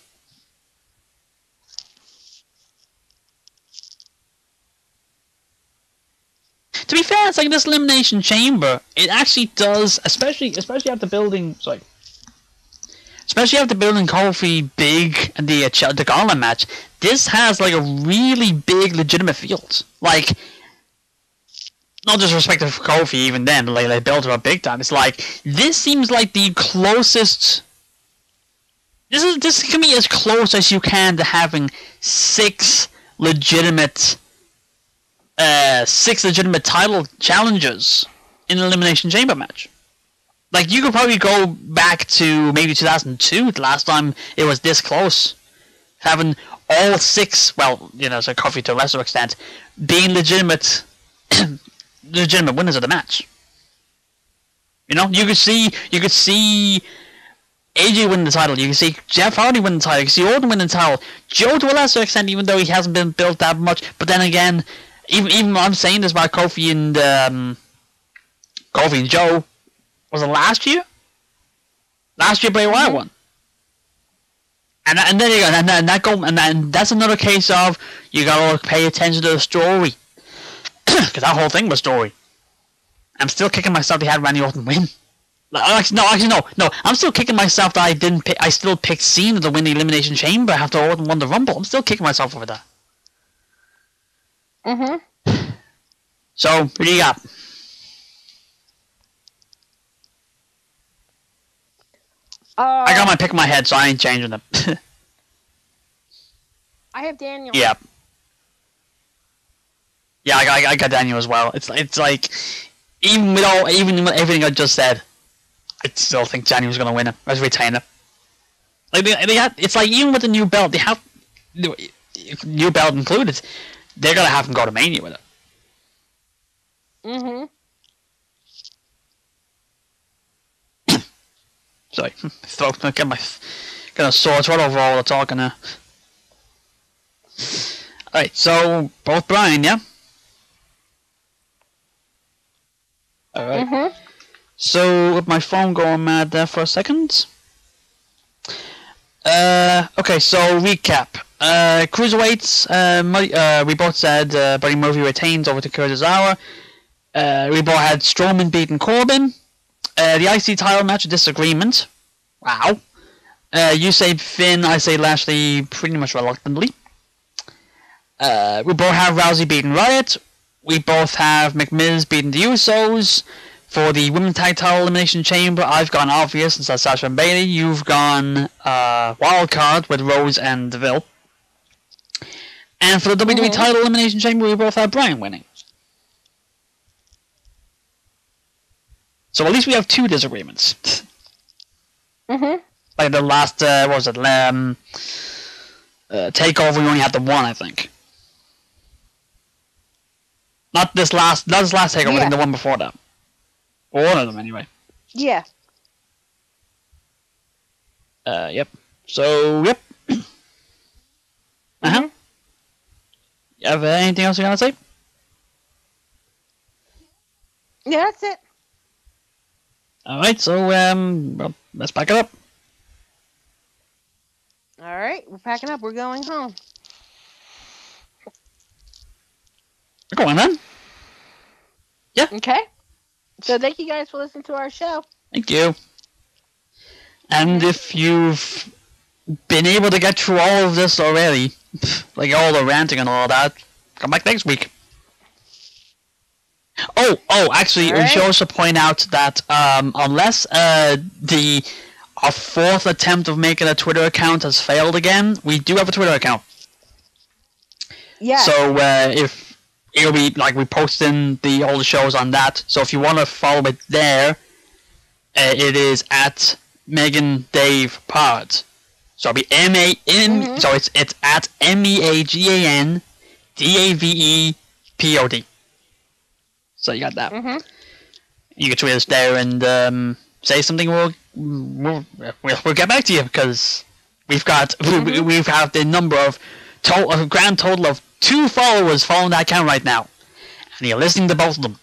Speaker 2: To be fair, it's like this Elimination Chamber, it actually does, especially after building, especially after building Kofi big and the Gauntlet match, this has like a really big legitimate field. Like, no disrespect to Kofi, even then, like they built it up big time. It's like, this seems like the closest. This can be as close as you can to having six legitimate title challenges in an Elimination Chamber match. Like, you could probably go back to maybe 2002, the last time it was this close. Having all six, well, you know, so Kofi to a lesser extent, being legitimate winners of the match. You know, you could see AJ winning the title, you can see Jeff Hardy winning the title, you can see Orton winning the title, Joe to a lesser extent, even though he hasn't been built that much, but then again, even I'm saying this about Kofi and Joe, was it last year? Last year Bray Wyatt won. And then you go, and that's another case of you gotta pay attention to the story, because that whole thing was story. I'm still kicking myself they had Randy Orton win. No. I'm still kicking myself that I still picked Cena to win the Elimination Chamber after Orton won the Rumble. I'm still kicking myself over that. So, who do you got? I got my pick in my head, so I ain't changing them.
Speaker 1: I have Daniel.
Speaker 2: Yeah. Yeah, I got Daniel as well. It's like even with everything I just said, I still think Daniel's gonna win it as retainer. Like they have, it's like even with the new belt, they have new belt included. They're gonna have him go to Mania with it.
Speaker 1: Mhm.
Speaker 2: Sorry, throat. Get my gonna sore throat over all the talking now. Alright, so both Brian, yeah. Alright.
Speaker 1: Mhm.
Speaker 2: So with my phone going mad there for a second. Okay, so recap. Cruiserweights, we both said Buddy Murphy retains over to Kurt Tozawa. We both had Strowman beating Corbin. The IC title match, a disagreement. Wow. You say Finn, I say Lashley pretty much reluctantly. We both have Rousey beating Riot. We both have McMiz beating the Usos. For the Women's Tag Title Elimination Chamber, I've gone obvious since that's Sasha and Bayley. You've gone wild card with Rose and Deville. And for the WWE Title Elimination Chamber, we both have Bryan winning. So at least we have two disagreements.
Speaker 1: Mhm.
Speaker 2: Like the last, what was it? Takeover, we only had the one, I think. Not this last takeover. I think the one before that. Or one of them, anyway.
Speaker 1: Yeah.
Speaker 2: Yep. So, yep. Uh-huh. You have anything else you want to say?
Speaker 1: Yeah, that's it.
Speaker 2: Alright, so, well, let's pack it up.
Speaker 1: Alright, we're packing up. We're going home.
Speaker 2: We're going then. Yeah.
Speaker 1: Okay. So thank you guys for listening to our show.
Speaker 2: Thank you. And if you've been able to get through all of this already, like all the ranting and all that, come back next week. Actually, we should also point out that unless our fourth attempt of making a Twitter account has failed again, we do have a Twitter account.
Speaker 1: Yeah.
Speaker 2: So if it'll be like we posting all the shows on that. So if you want to follow it there, it is at Megan Dave Pod. So it'll be So it's at MEAGANDAVEPOD. So you got that. You can tweet us there and say something. We'll get back to you because we've got we've had the number of a grand total of 2 followers following that account right now, and you're listening to both of them.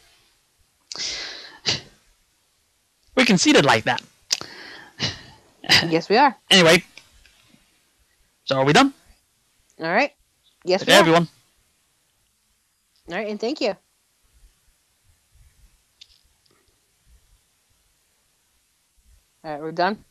Speaker 2: We're conceited like that.
Speaker 1: Yes, we are.
Speaker 2: Anyway, so are we done?
Speaker 1: All right. Yes,
Speaker 2: Okay, everyone.
Speaker 1: All right, and thank you. All right, we're done.